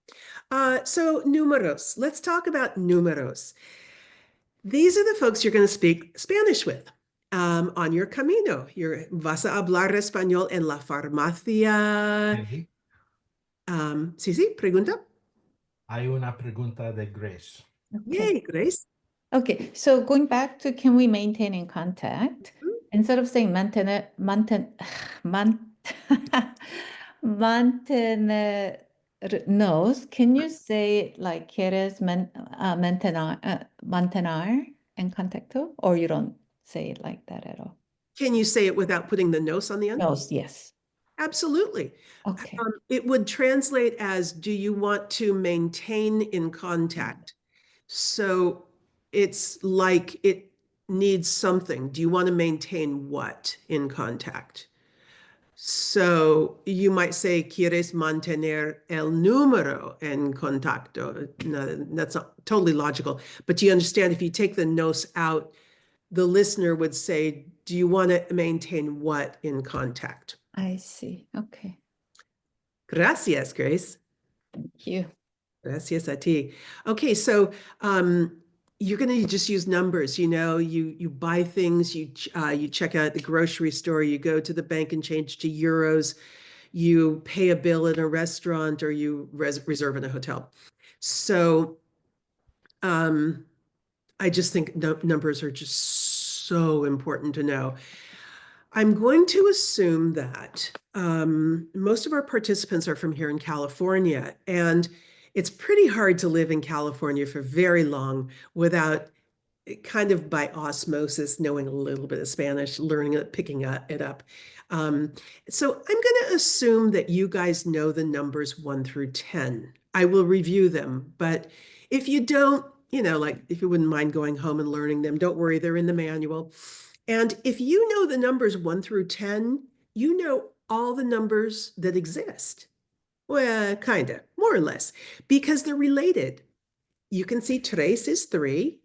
so números. Let's talk about números. These are the folks you're going to speak Spanish with on your camino. Vas a hablar español en la farmacia. Okay. Sí, pregunta. Hay una pregunta de Grace. Okay. Yay, Grace. Okay, so going back to can we maintain in contact? Instead of saying mantenernos, can you say like quieres mantener en contacto? Or you don't say it like that at all? Can you say it without putting the nos on the end? Nos, yes. Absolutely. Okay. It would translate as, do you want to maintain in contact? So it's like it needs something. Do you want to maintain what in contact? So you might say, ¿Quieres mantener el número en contacto? No, that's not totally logical. But do you understand if you take the nos out, the listener would say, do you want to maintain what in contact? I see. Okay. Gracias, Grace. Thank you. Gracias a ti. Okay, so you're going to just use numbers. You know, you buy things, you check out the grocery store, you go to the bank and change to euros, you pay a bill at a restaurant, or you reserve in a hotel. So I just think numbers are just so important to know. I'm going to assume that most of our participants are from here in California, and it's pretty hard to live in California for very long without kind of by osmosis knowing a little bit of Spanish, learning it, picking it up. So I'm going to assume that you guys know the numbers 1 through 10. I will review them, but if you don't, you know, like if you wouldn't mind going home and learning them, don't worry, they're in the manual. And if you know the numbers 1 through 10, you know all the numbers that exist. Well, kind of, more or less, because they're related. You can see tres is 3,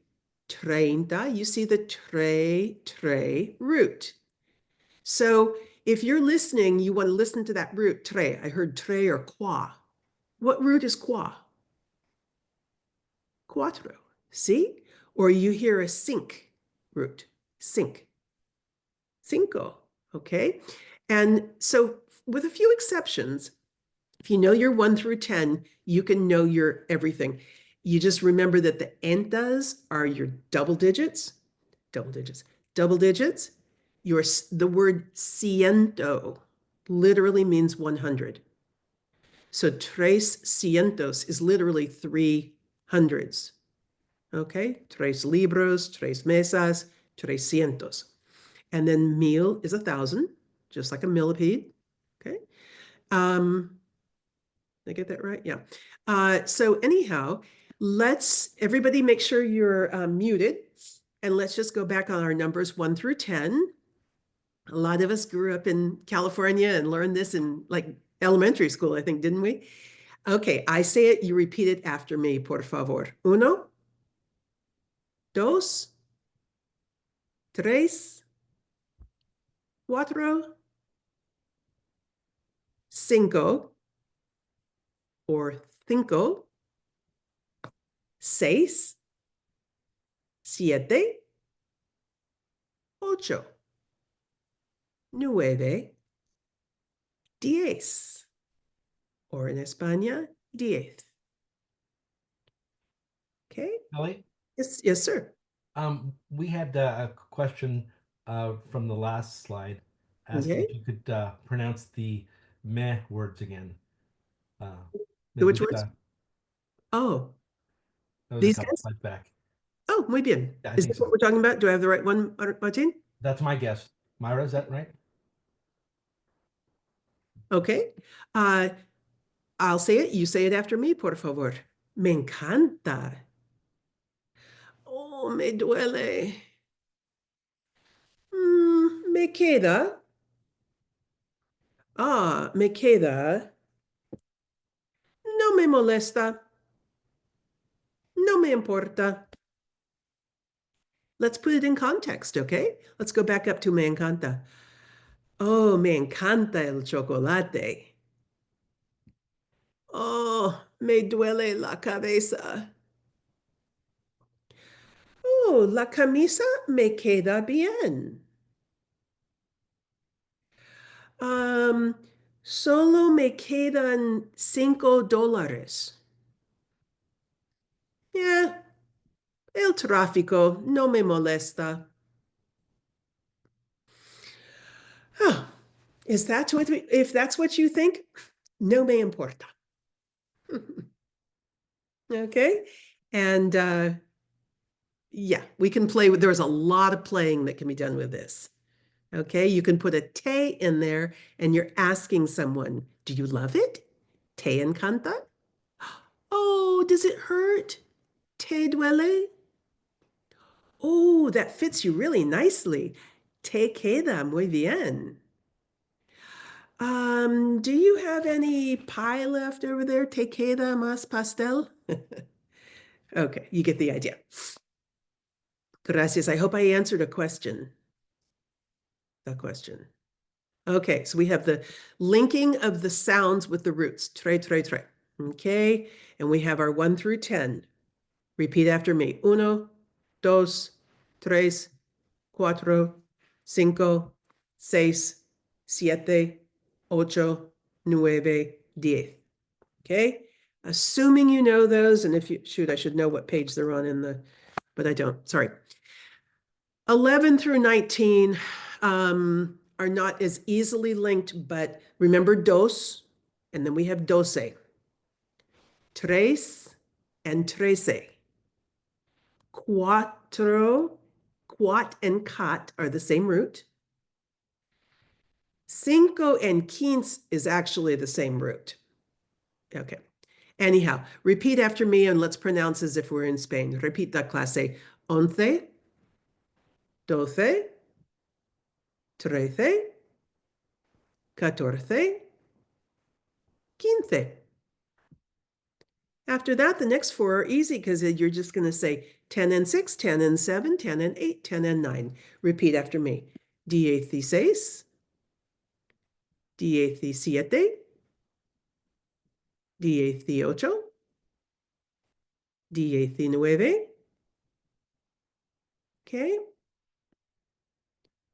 30, you see the tre root. So if you're listening, you want to listen to that root, tre. I heard tre or qua. What root is qua? Cuatro, see? Or you hear a cinc root, cinc. Cinco, okay? And so with a few exceptions, if you know your 1 through 10, you can know your everything. You just remember that the entas are your double digits. The word ciento literally means 100. So tres cientos is literally 300s. Okay, tres libros, tres mesas, 300. And then mil is 1,000, just like a millipede. Okay. Did I get that right? Yeah. So anyhow, let's everybody make sure you're muted, and let's just go back on our numbers 1 through 10. A lot of us grew up in California and learned this in like elementary school, I think, didn't we? Okay, I say it, you repeat it after me, por favor. Uno, dos, tres, cuatro, cinco, or cinco, seis, siete, ocho, nueve, diez, or in España, 10. Okay? Kelly, Yes, sir. we had a question from the last slide asking Okay. if you could pronounce the meh words again. Which Me words? gusta. Oh, That was a these couple guys? slides back. Oh, muy bien. Yeah, I Is think this what so. we're talking about? Do I have the right one, Martin? That's my guess. Myra, is that right? Okay. I'll say it. You say it after me, por favor. Me encanta. Oh, me duele. Me queda. Me queda. No me molesta. No me importa. Let's put it in context, okay? Let's go back up to me encanta. Oh, me encanta el chocolate. Oh, me duele la cabeza. Oh, la camisa me queda bien. Solo me quedan $5. Yeah, el tráfico no me molesta. Oh, if that's what you think, no me importa. Okay, and yeah, we can play with. There's a lot of playing that can be done with this. Okay, you can put a te in there, and you're asking someone, "Do you love it? Te encanta? Oh, does it hurt? Te duele? Oh, that fits you really nicely. Te queda muy bien. Do you have any pie left over there? Te queda más pastel? Okay, you get the idea. Gracias. I hope I answered a question. A question. Okay, so we have the linking of the sounds with the roots. Tre, tre, tre. Okay, and we have our 1 through 10. Repeat after me. Uno, dos, tres, cuatro, cinco, seis, siete, ocho, nueve, 10. Okay, assuming you know those, and if you shoot, I should know what page they're on in the, but I don't. Sorry. 11 through 19 are not as easily linked, but remember dos, and then we have doce. Tres and trece. Cuatro, quat and cat are the same root. Cinco and quince is actually the same root. Okay. Anyhow, repeat after me and let's pronounce as if we're in Spain. Repita clase. Once, doce, trece, catorce, quince. After that, the next 4 are easy because you're just going to say 10 and 6, 10 and 7, 10 and 8, 10 and 9. Repeat after me. Dieciséis, diecisiete, dieciocho, diecinueve. Okay.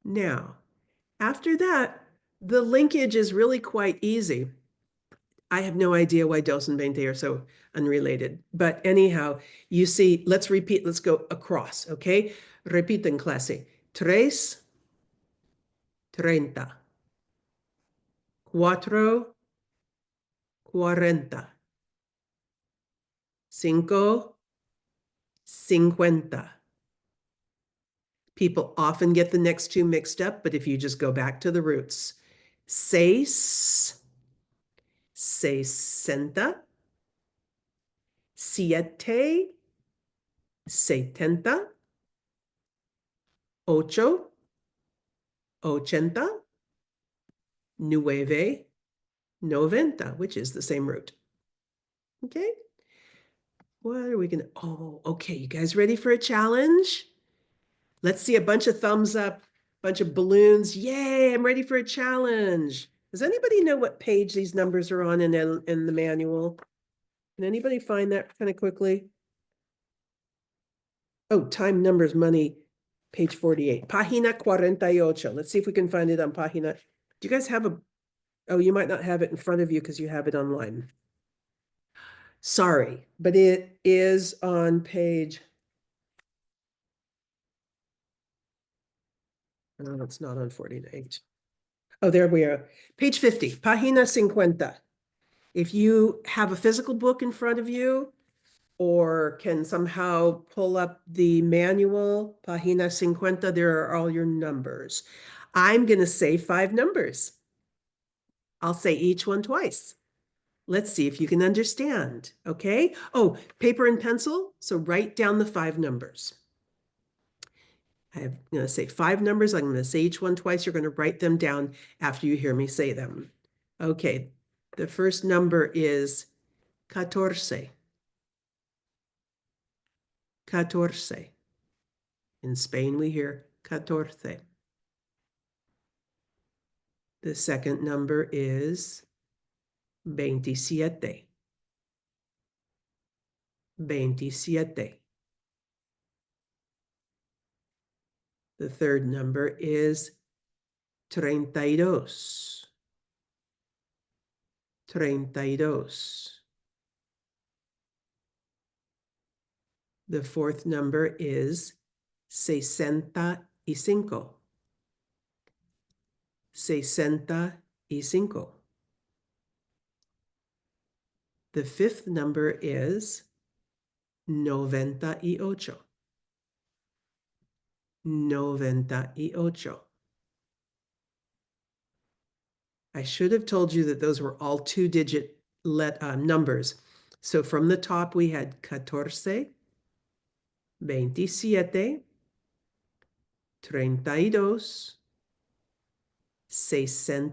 Now, after that, The linkage is really quite easy. I have no idea why dos and veinte are so unrelated. But anyhow, you see, let's repeat, let's go across, okay? Repiten clase. 3, 30. 4, 40. 5, 50. People often get the next two mixed up, but if you just go back to the roots. 6, 60. 7, 70. 8, 80. 9, 90, which is the same root. Okay. What are we gonna, oh, okay, you guys ready for a challenge? Let's see a bunch of thumbs up, bunch of balloons. Yay, I'm ready for a challenge. Does anybody know what page these numbers are on in the manual? Can anybody find that kind of quickly? Oh, time, numbers, money, page 48. Página 48. Let's see if we can find it on página. Do you guys have a, oh, you might not have it in front of you because you have it online. Sorry, but it is on page. No, it's not on 48. Oh, there we are. Page 50, página 50. If you have a physical book in front of you or can somehow pull up the manual, página 50, there are all your numbers. I'm going to say 5 numbers. I'll say each one twice. Let's see if you can understand, okay? Oh, paper and pencil, so write down the 5 numbers. I'm going to say 5 numbers. I'm going to say each one twice. You're going to write them down after you hear me say them. Okay, the first number is 14. 14. In Spain, we hear 14. The second number is 27. 27. The third number is 32. 32. The fourth number is 65. 65. The fifth number is 98. 98. I should have told you that those were all 2-digit numbers. So from the top, we had 14, 27, 32, 65,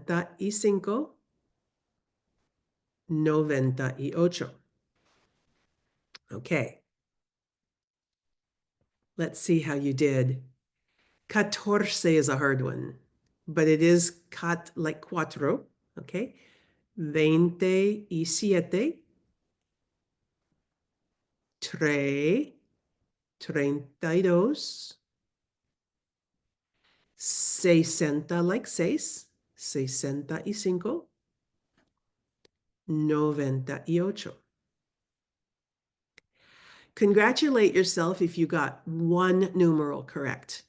98. Okay. Let's see how you did. 14 is a hard one, but it is cat like cuatro, okay? 27, 3, 32, 60 like 6, 65, 98. Congratulate yourself if you got one numeral correct.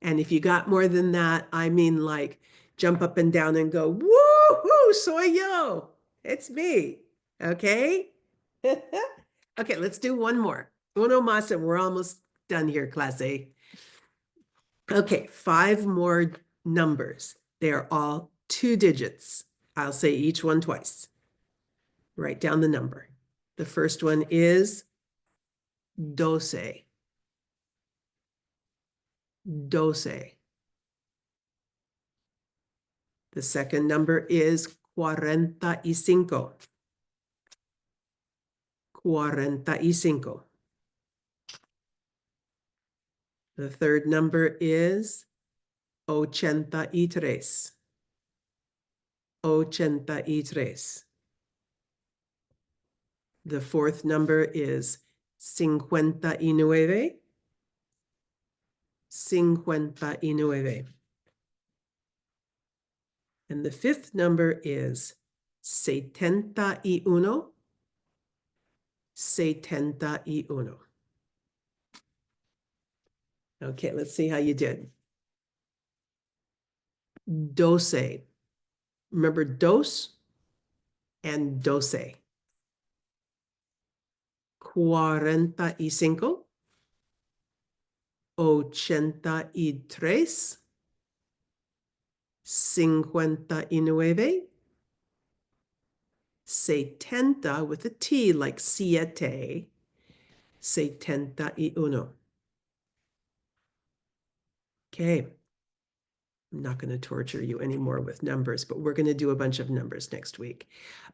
And if you got more than that, I mean like jump up and down and go, woo-hoo, soy yo, it's me, okay? Okay, let's do one more. Uno más and we're almost done here, class A. Okay, 5 more numbers. They are all 2 digits. I'll say each one twice. Write down the number. The first one is 12. 12. The second number is 45. 45. The third number is 83. 83. The fourth number is 59. 59. And the fifth number is 71. 71. Okay, let's see how you did. Doce. Remember dos and doce. 45. 83. 59. 70 with a T like siete. 71. Okay. I'm not going to torture you anymore with numbers, but we're going to do a bunch of numbers next week.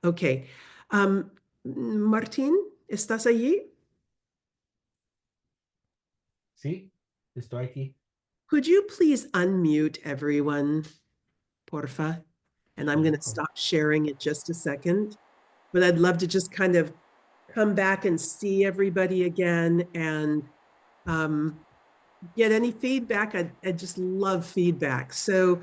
Okay. Martín, ¿estás allí? Sí, estoy aquí. Could you please unmute everyone, porfa? And I'm going to stop sharing it just a second, but I'd love to just kind of come back and see everybody again and get any feedback. I just love feedback. So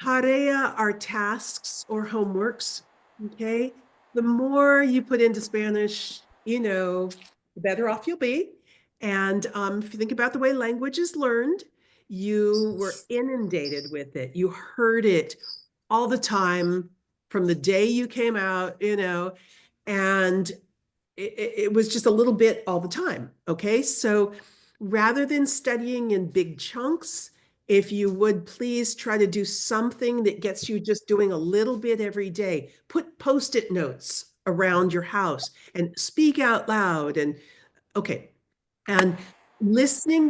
tarea are tasks or homeworks, okay? The more you put into Spanish, the better off you'll be. And if you think about the way language is learned, you were inundated with it. You heard it all the time from the day you came out, and it was just a little bit all the time, okay? So rather than studying in big chunks, if you would please try to do something that gets you just doing a little bit every day. Put Post-it notes around your house and speak out loud. And okay. And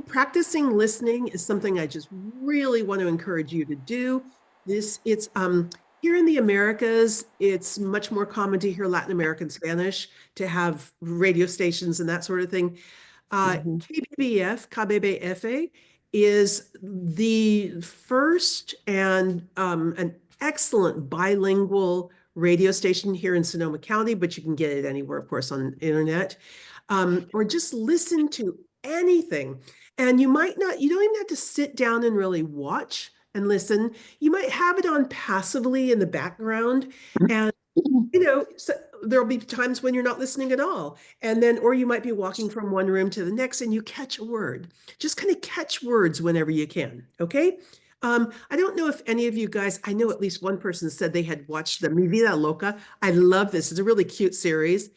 practicing listening is something I just really want to encourage you to do. It's here in the Americas, it's much more common to hear Latin American Spanish, to have radio stations and that sort of thing. KBBF is the first and an excellent bilingual radio station here in Sonoma County, but you can get it anywhere, of course, on the internet. Or just listen to anything. And you don't even have to sit down and really watch and listen. You might have it on passively in the background. And so there'll be times when you're not listening at all. Or you might be walking from one room to the next and you catch a word. Just kind of catch words whenever you can, okay? I don't know if any of you guys, I know at least one person said they had watched the Mi Vida Loca. I love this. It's a really cute series.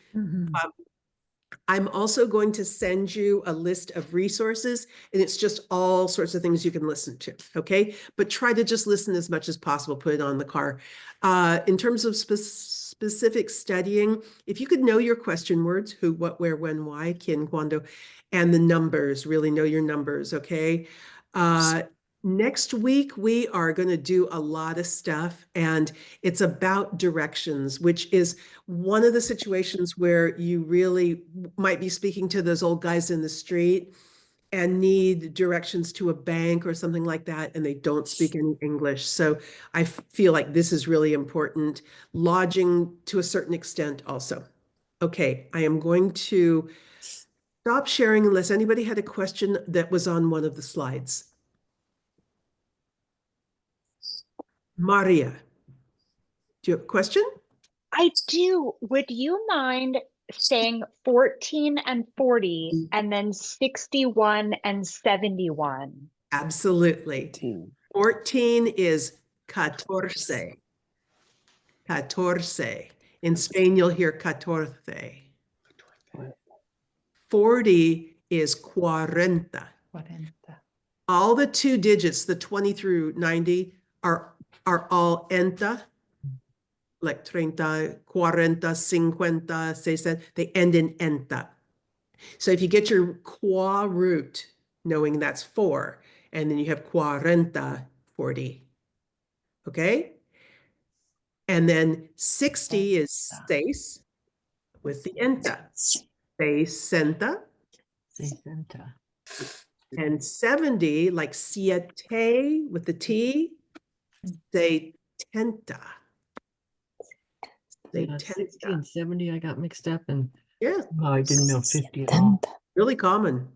I'm also going to send you a list of resources, and it's just all sorts of things you can listen to, okay? But try to just listen as much as possible, put it on the car. In terms of specific studying, if you could know your question words, who, what, where, when, why, quién, cuándo, and the numbers, really know your numbers, okay? Next week, we are going to do a lot of stuff, and it's about directions, which is one of the situations where you really might be speaking to those old guys in the street and need directions to a bank or something like that, and they don't speak any English. So I feel like this is really important. Lodging to a certain extent also. Okay, I am going to stop sharing unless anybody had a question that was on one of the slides. Maria, do you have a question? I do. Would you mind saying 14 and 40 and then 61 and 71? Absolutely. 14 is catorce. Catorce. In Spain, you'll hear catorce. 40 is cuarenta. All the two digits, the 20 through 90, are all enta, like 30, 40, 50, 60. They end in enta. So if you get your qua root, knowing that's 4, and then you have 40, 40. Okay? And then 60 is seis with the enta. Sesenta. And 70, like siete with the T, setenta. Yeah, 60 and 70 I got mixed up, and Yeah. I didn't know 50 at all. Really common.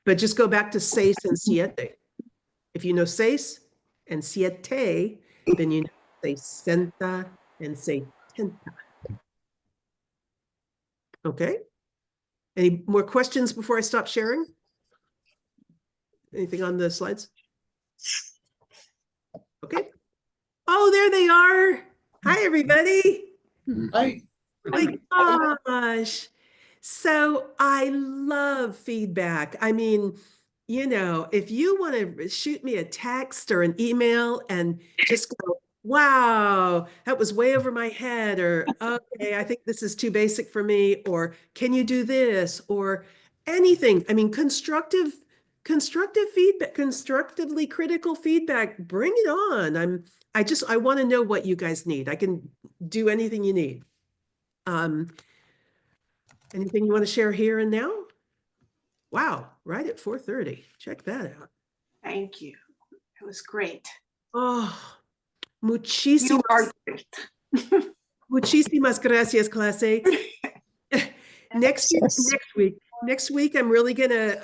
But just go back to seis and siete. If you know seis and siete, then you know sesenta, and setenta. Okay. Any more questions before I stop sharing? Anything on the slides? Okay. Oh, there they are. Hi, everybody. Hi. Oh my gosh. So I love feedback. I mean, you know, if you want to shoot me a text or an email and just go, wow, that was way over my head, or okay, I think this is too basic for me, or can you do this, or anything. I mean, constructive feedback, constructively critical feedback, bring it on. I want to know what you guys need. I can do anything you need. Anything you want to share here and now? Wow, right at 4:30. Check that out. Thank you. It was great. Oh, You muchísimas, are great. muchísimas gracias, clase. Next week, I'm gonna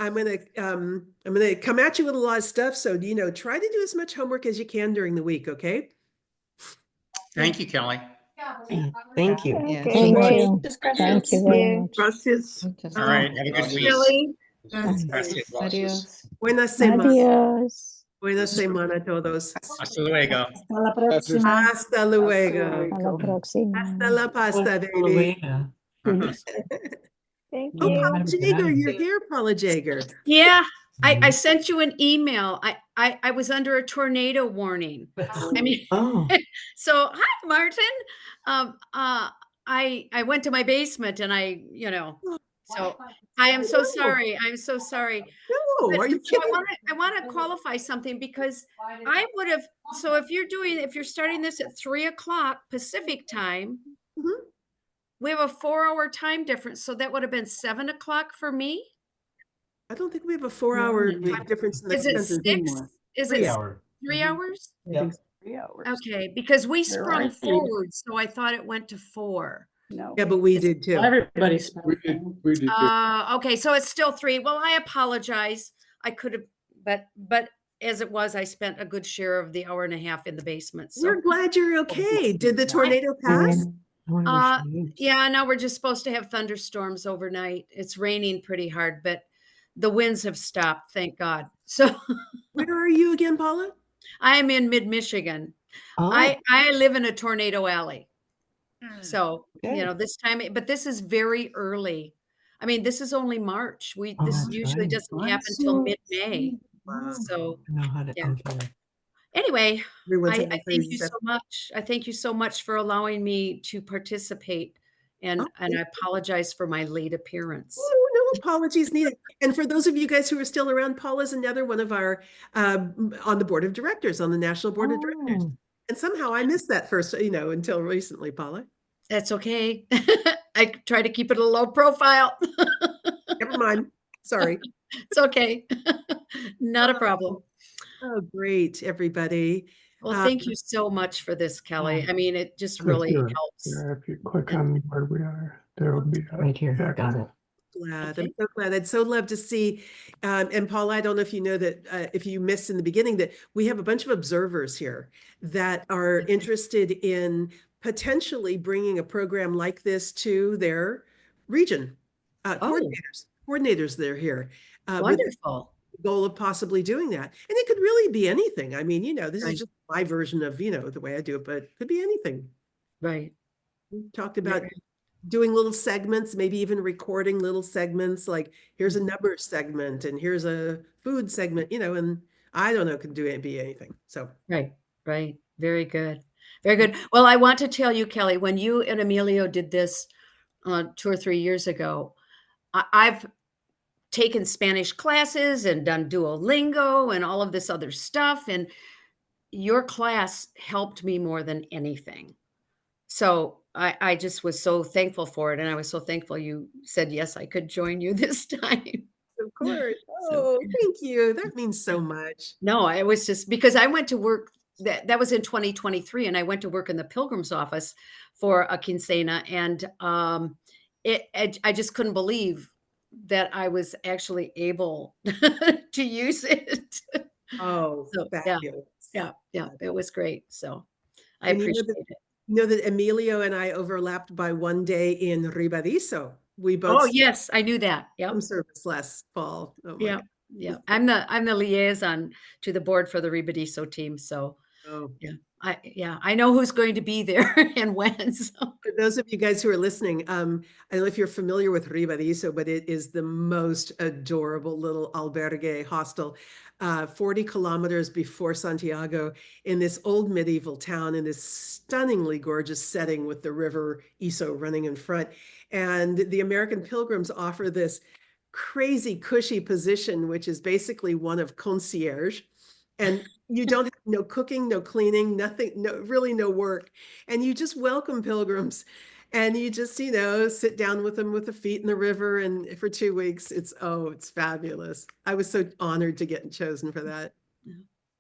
come at you with a lot of stuff. So, you know, try to do as much homework as you can during the week, okay? Thank you, Kelly. Thank you. Yeah. Thank Great. you. Thank you very much. Gracias. All right. Have a good week. Kelly. Gracias. Adios. Buena semana. Adios. Buena semana a todos. Hasta luego. Hasta la próxima. Hasta luego. A la próxima. Hasta la pasta, baby. Thank Oh, you. Paula Jager, you're here, Paula Jager. Yeah, I sent you an email. I was under a tornado warning. I mean, Oh, so hi, Martin. I went to my basement and so I am so sorry. I'm so sorry. No, But are you so kidding? I want to qualify something because I would have. So if you're starting this at 3:00 Pacific time, Mhm. we have a 4-hour time difference. So that would have been 7:00 for me. I don't think we have a 4-hour difference in the Is it country. 6? Is 3 it hour. 3 hours? Yep. 3 hours. Okay, because we There sprung are 3. forward, so I thought it went to 4. No. Yeah, but we did too. Everybody's. We did too. Okay, so it's still 3. Well, I apologize. I could have, but as it was, I spent a good share of the hour and a half in the basement. So We're glad you're okay. Did the tornado pass? yeah, now we're just supposed to have thunderstorms overnight. It's raining pretty hard, but the winds have stopped, thank God. So Where are you again, Paula? I'm in mid-Michigan. oh, I live in a tornado alley. So, Okay. this time, but this is very early. I mean, this is only March. This that's usually right. doesn't happen till mid-May. Wow. So, I know how to. yeah. Okay. Anyway, Everyone's I having thank crazy you stuff. so much. I thank you so much for allowing me to participate, and Oh, I apologize for my late appearance. Oh, no apologies needed. And for those of you guys who are still around, Paula's another one of our on the board of directors, on the national board of directors. Oh, And somehow I missed that first, until recently, Paula. That's okay. I try to keep it a low profile. Never mind. Sorry. It's okay. Not a problem. Oh, great, everybody. Well, thank you so much for this, Kelly. I mean, it just really helps. If you click on where we are, there will be right here. Got it. Glad. I'm so glad. I'd so love to see. And Paula, I don't know if you know that, if you missed in the beginning, that we have a bunch of observers here that are interested in potentially bringing a program like this to their region. Coordinators that are here. With Wonderful. the goal of possibly doing that. And it could really be anything. I mean, this Right. is just my version of, the way I do it, but it could be anything. Right. We talked about doing little segments, maybe even recording little segments, like here's a number segment and here's a food segment, and I don't know, be anything. So Right. Very good. Very good. Well, I want to tell you, Kelly, when you and Emilio did this 2 or 3 years ago, I've taken Spanish classes and done Duolingo and all of this other stuff. And your class helped me more than anything. So I just was so thankful for it. And I was so thankful you said, yes, I could join you this time. of course. Oh, thank you. That means so much. No, I was just because I went to work. That was in 2023, and I went to work in the Pilgrim's office for a quincena, and I just couldn't believe that I was actually able to use it. Oh, So, fabulous. yeah, it was great. So I And appreciate it. you know that Emilio and I overlapped by one day in Ribadizo. We both Oh, yes, I knew that. Yep. some service last fall. Oh my Yeah. God. Yeah. I'm the liaison to the board for the Ribadizo team. So Oh. yeah, I know who's going to be there and when. So. For those of you guys who are listening, I don't know if you're familiar with Ribadizo, but it is the most adorable little albergue hostel, 40 kilometers before Santiago, in this old medieval town in this stunningly gorgeous setting with the river Iso running in front. And the American Pilgrims offer this crazy cushy position, which is basically one of concierge. And you don't have no cooking, no cleaning, nothing, really no work. And you just welcome pilgrims and you just, sit down with them with the feet in the river. And for 2 weeks, it's fabulous. I was so honored to get chosen for that.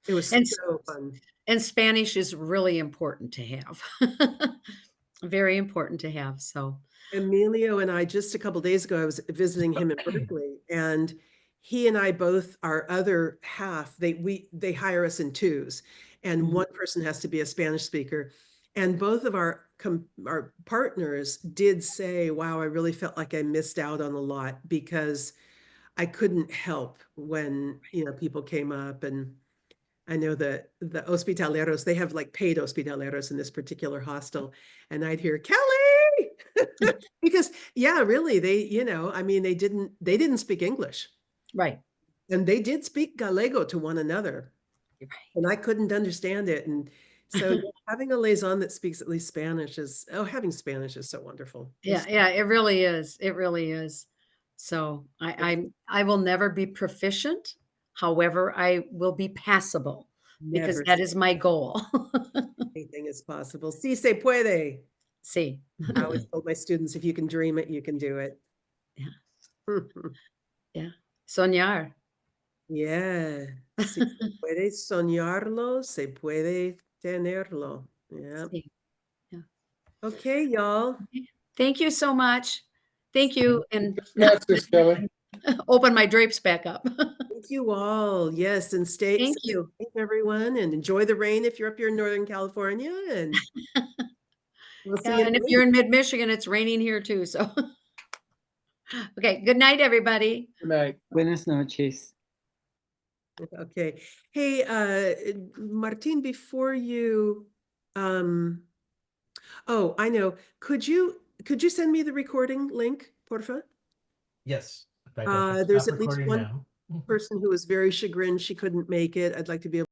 It was so fun. And Spanish is really important to have. Very important to have. So Emilio and I, just a couple days ago, I was visiting him in Berkeley, and he and I both, our other half, they hire us in twos, and one person has to be a Spanish speaker. And both of our partners did say, wow, I really felt like I missed out on a lot because I couldn't help when, people came up. And I know that the hospitaleros, they have like paid hospitaleros in this particular hostel. And I'd hear, Kelly, because really, they didn't speak English. Right. And they did speak Gallego to one another. Right. And I couldn't understand it. And so having a liaison that speaks at least Spanish having Spanish is so wonderful. Yeah, it really is. It really is. So I will never be proficient. However, I will be passable because Never that is my goal. anything is possible. Si se puede. See. I always told my students, if you can dream it, you can do it. Yeah. Yeah. Soñar. Yeah. Si se puede soñarlo, se puede tenerlo. Yeah. Sí. Yeah. Okay, y'all. Thank you so much. Thank you. And Gracias, Kelly. open my drapes back up. Thank you all. Yes, and stay Thank you. safe, everyone, and enjoy the rain if you're up here in Northern California. And we'll see you. And if you're in mid-Michigan, it's raining here too. So, okay. Good night, everybody. Good night. Buenas noches. Okay. Hey, Martin, before you, oh, I know. Could you send me the recording link, porfa? Yes. In fact, I can There's stop at least recording one now. person who was very chagrined she couldn't make it. I'd like to be able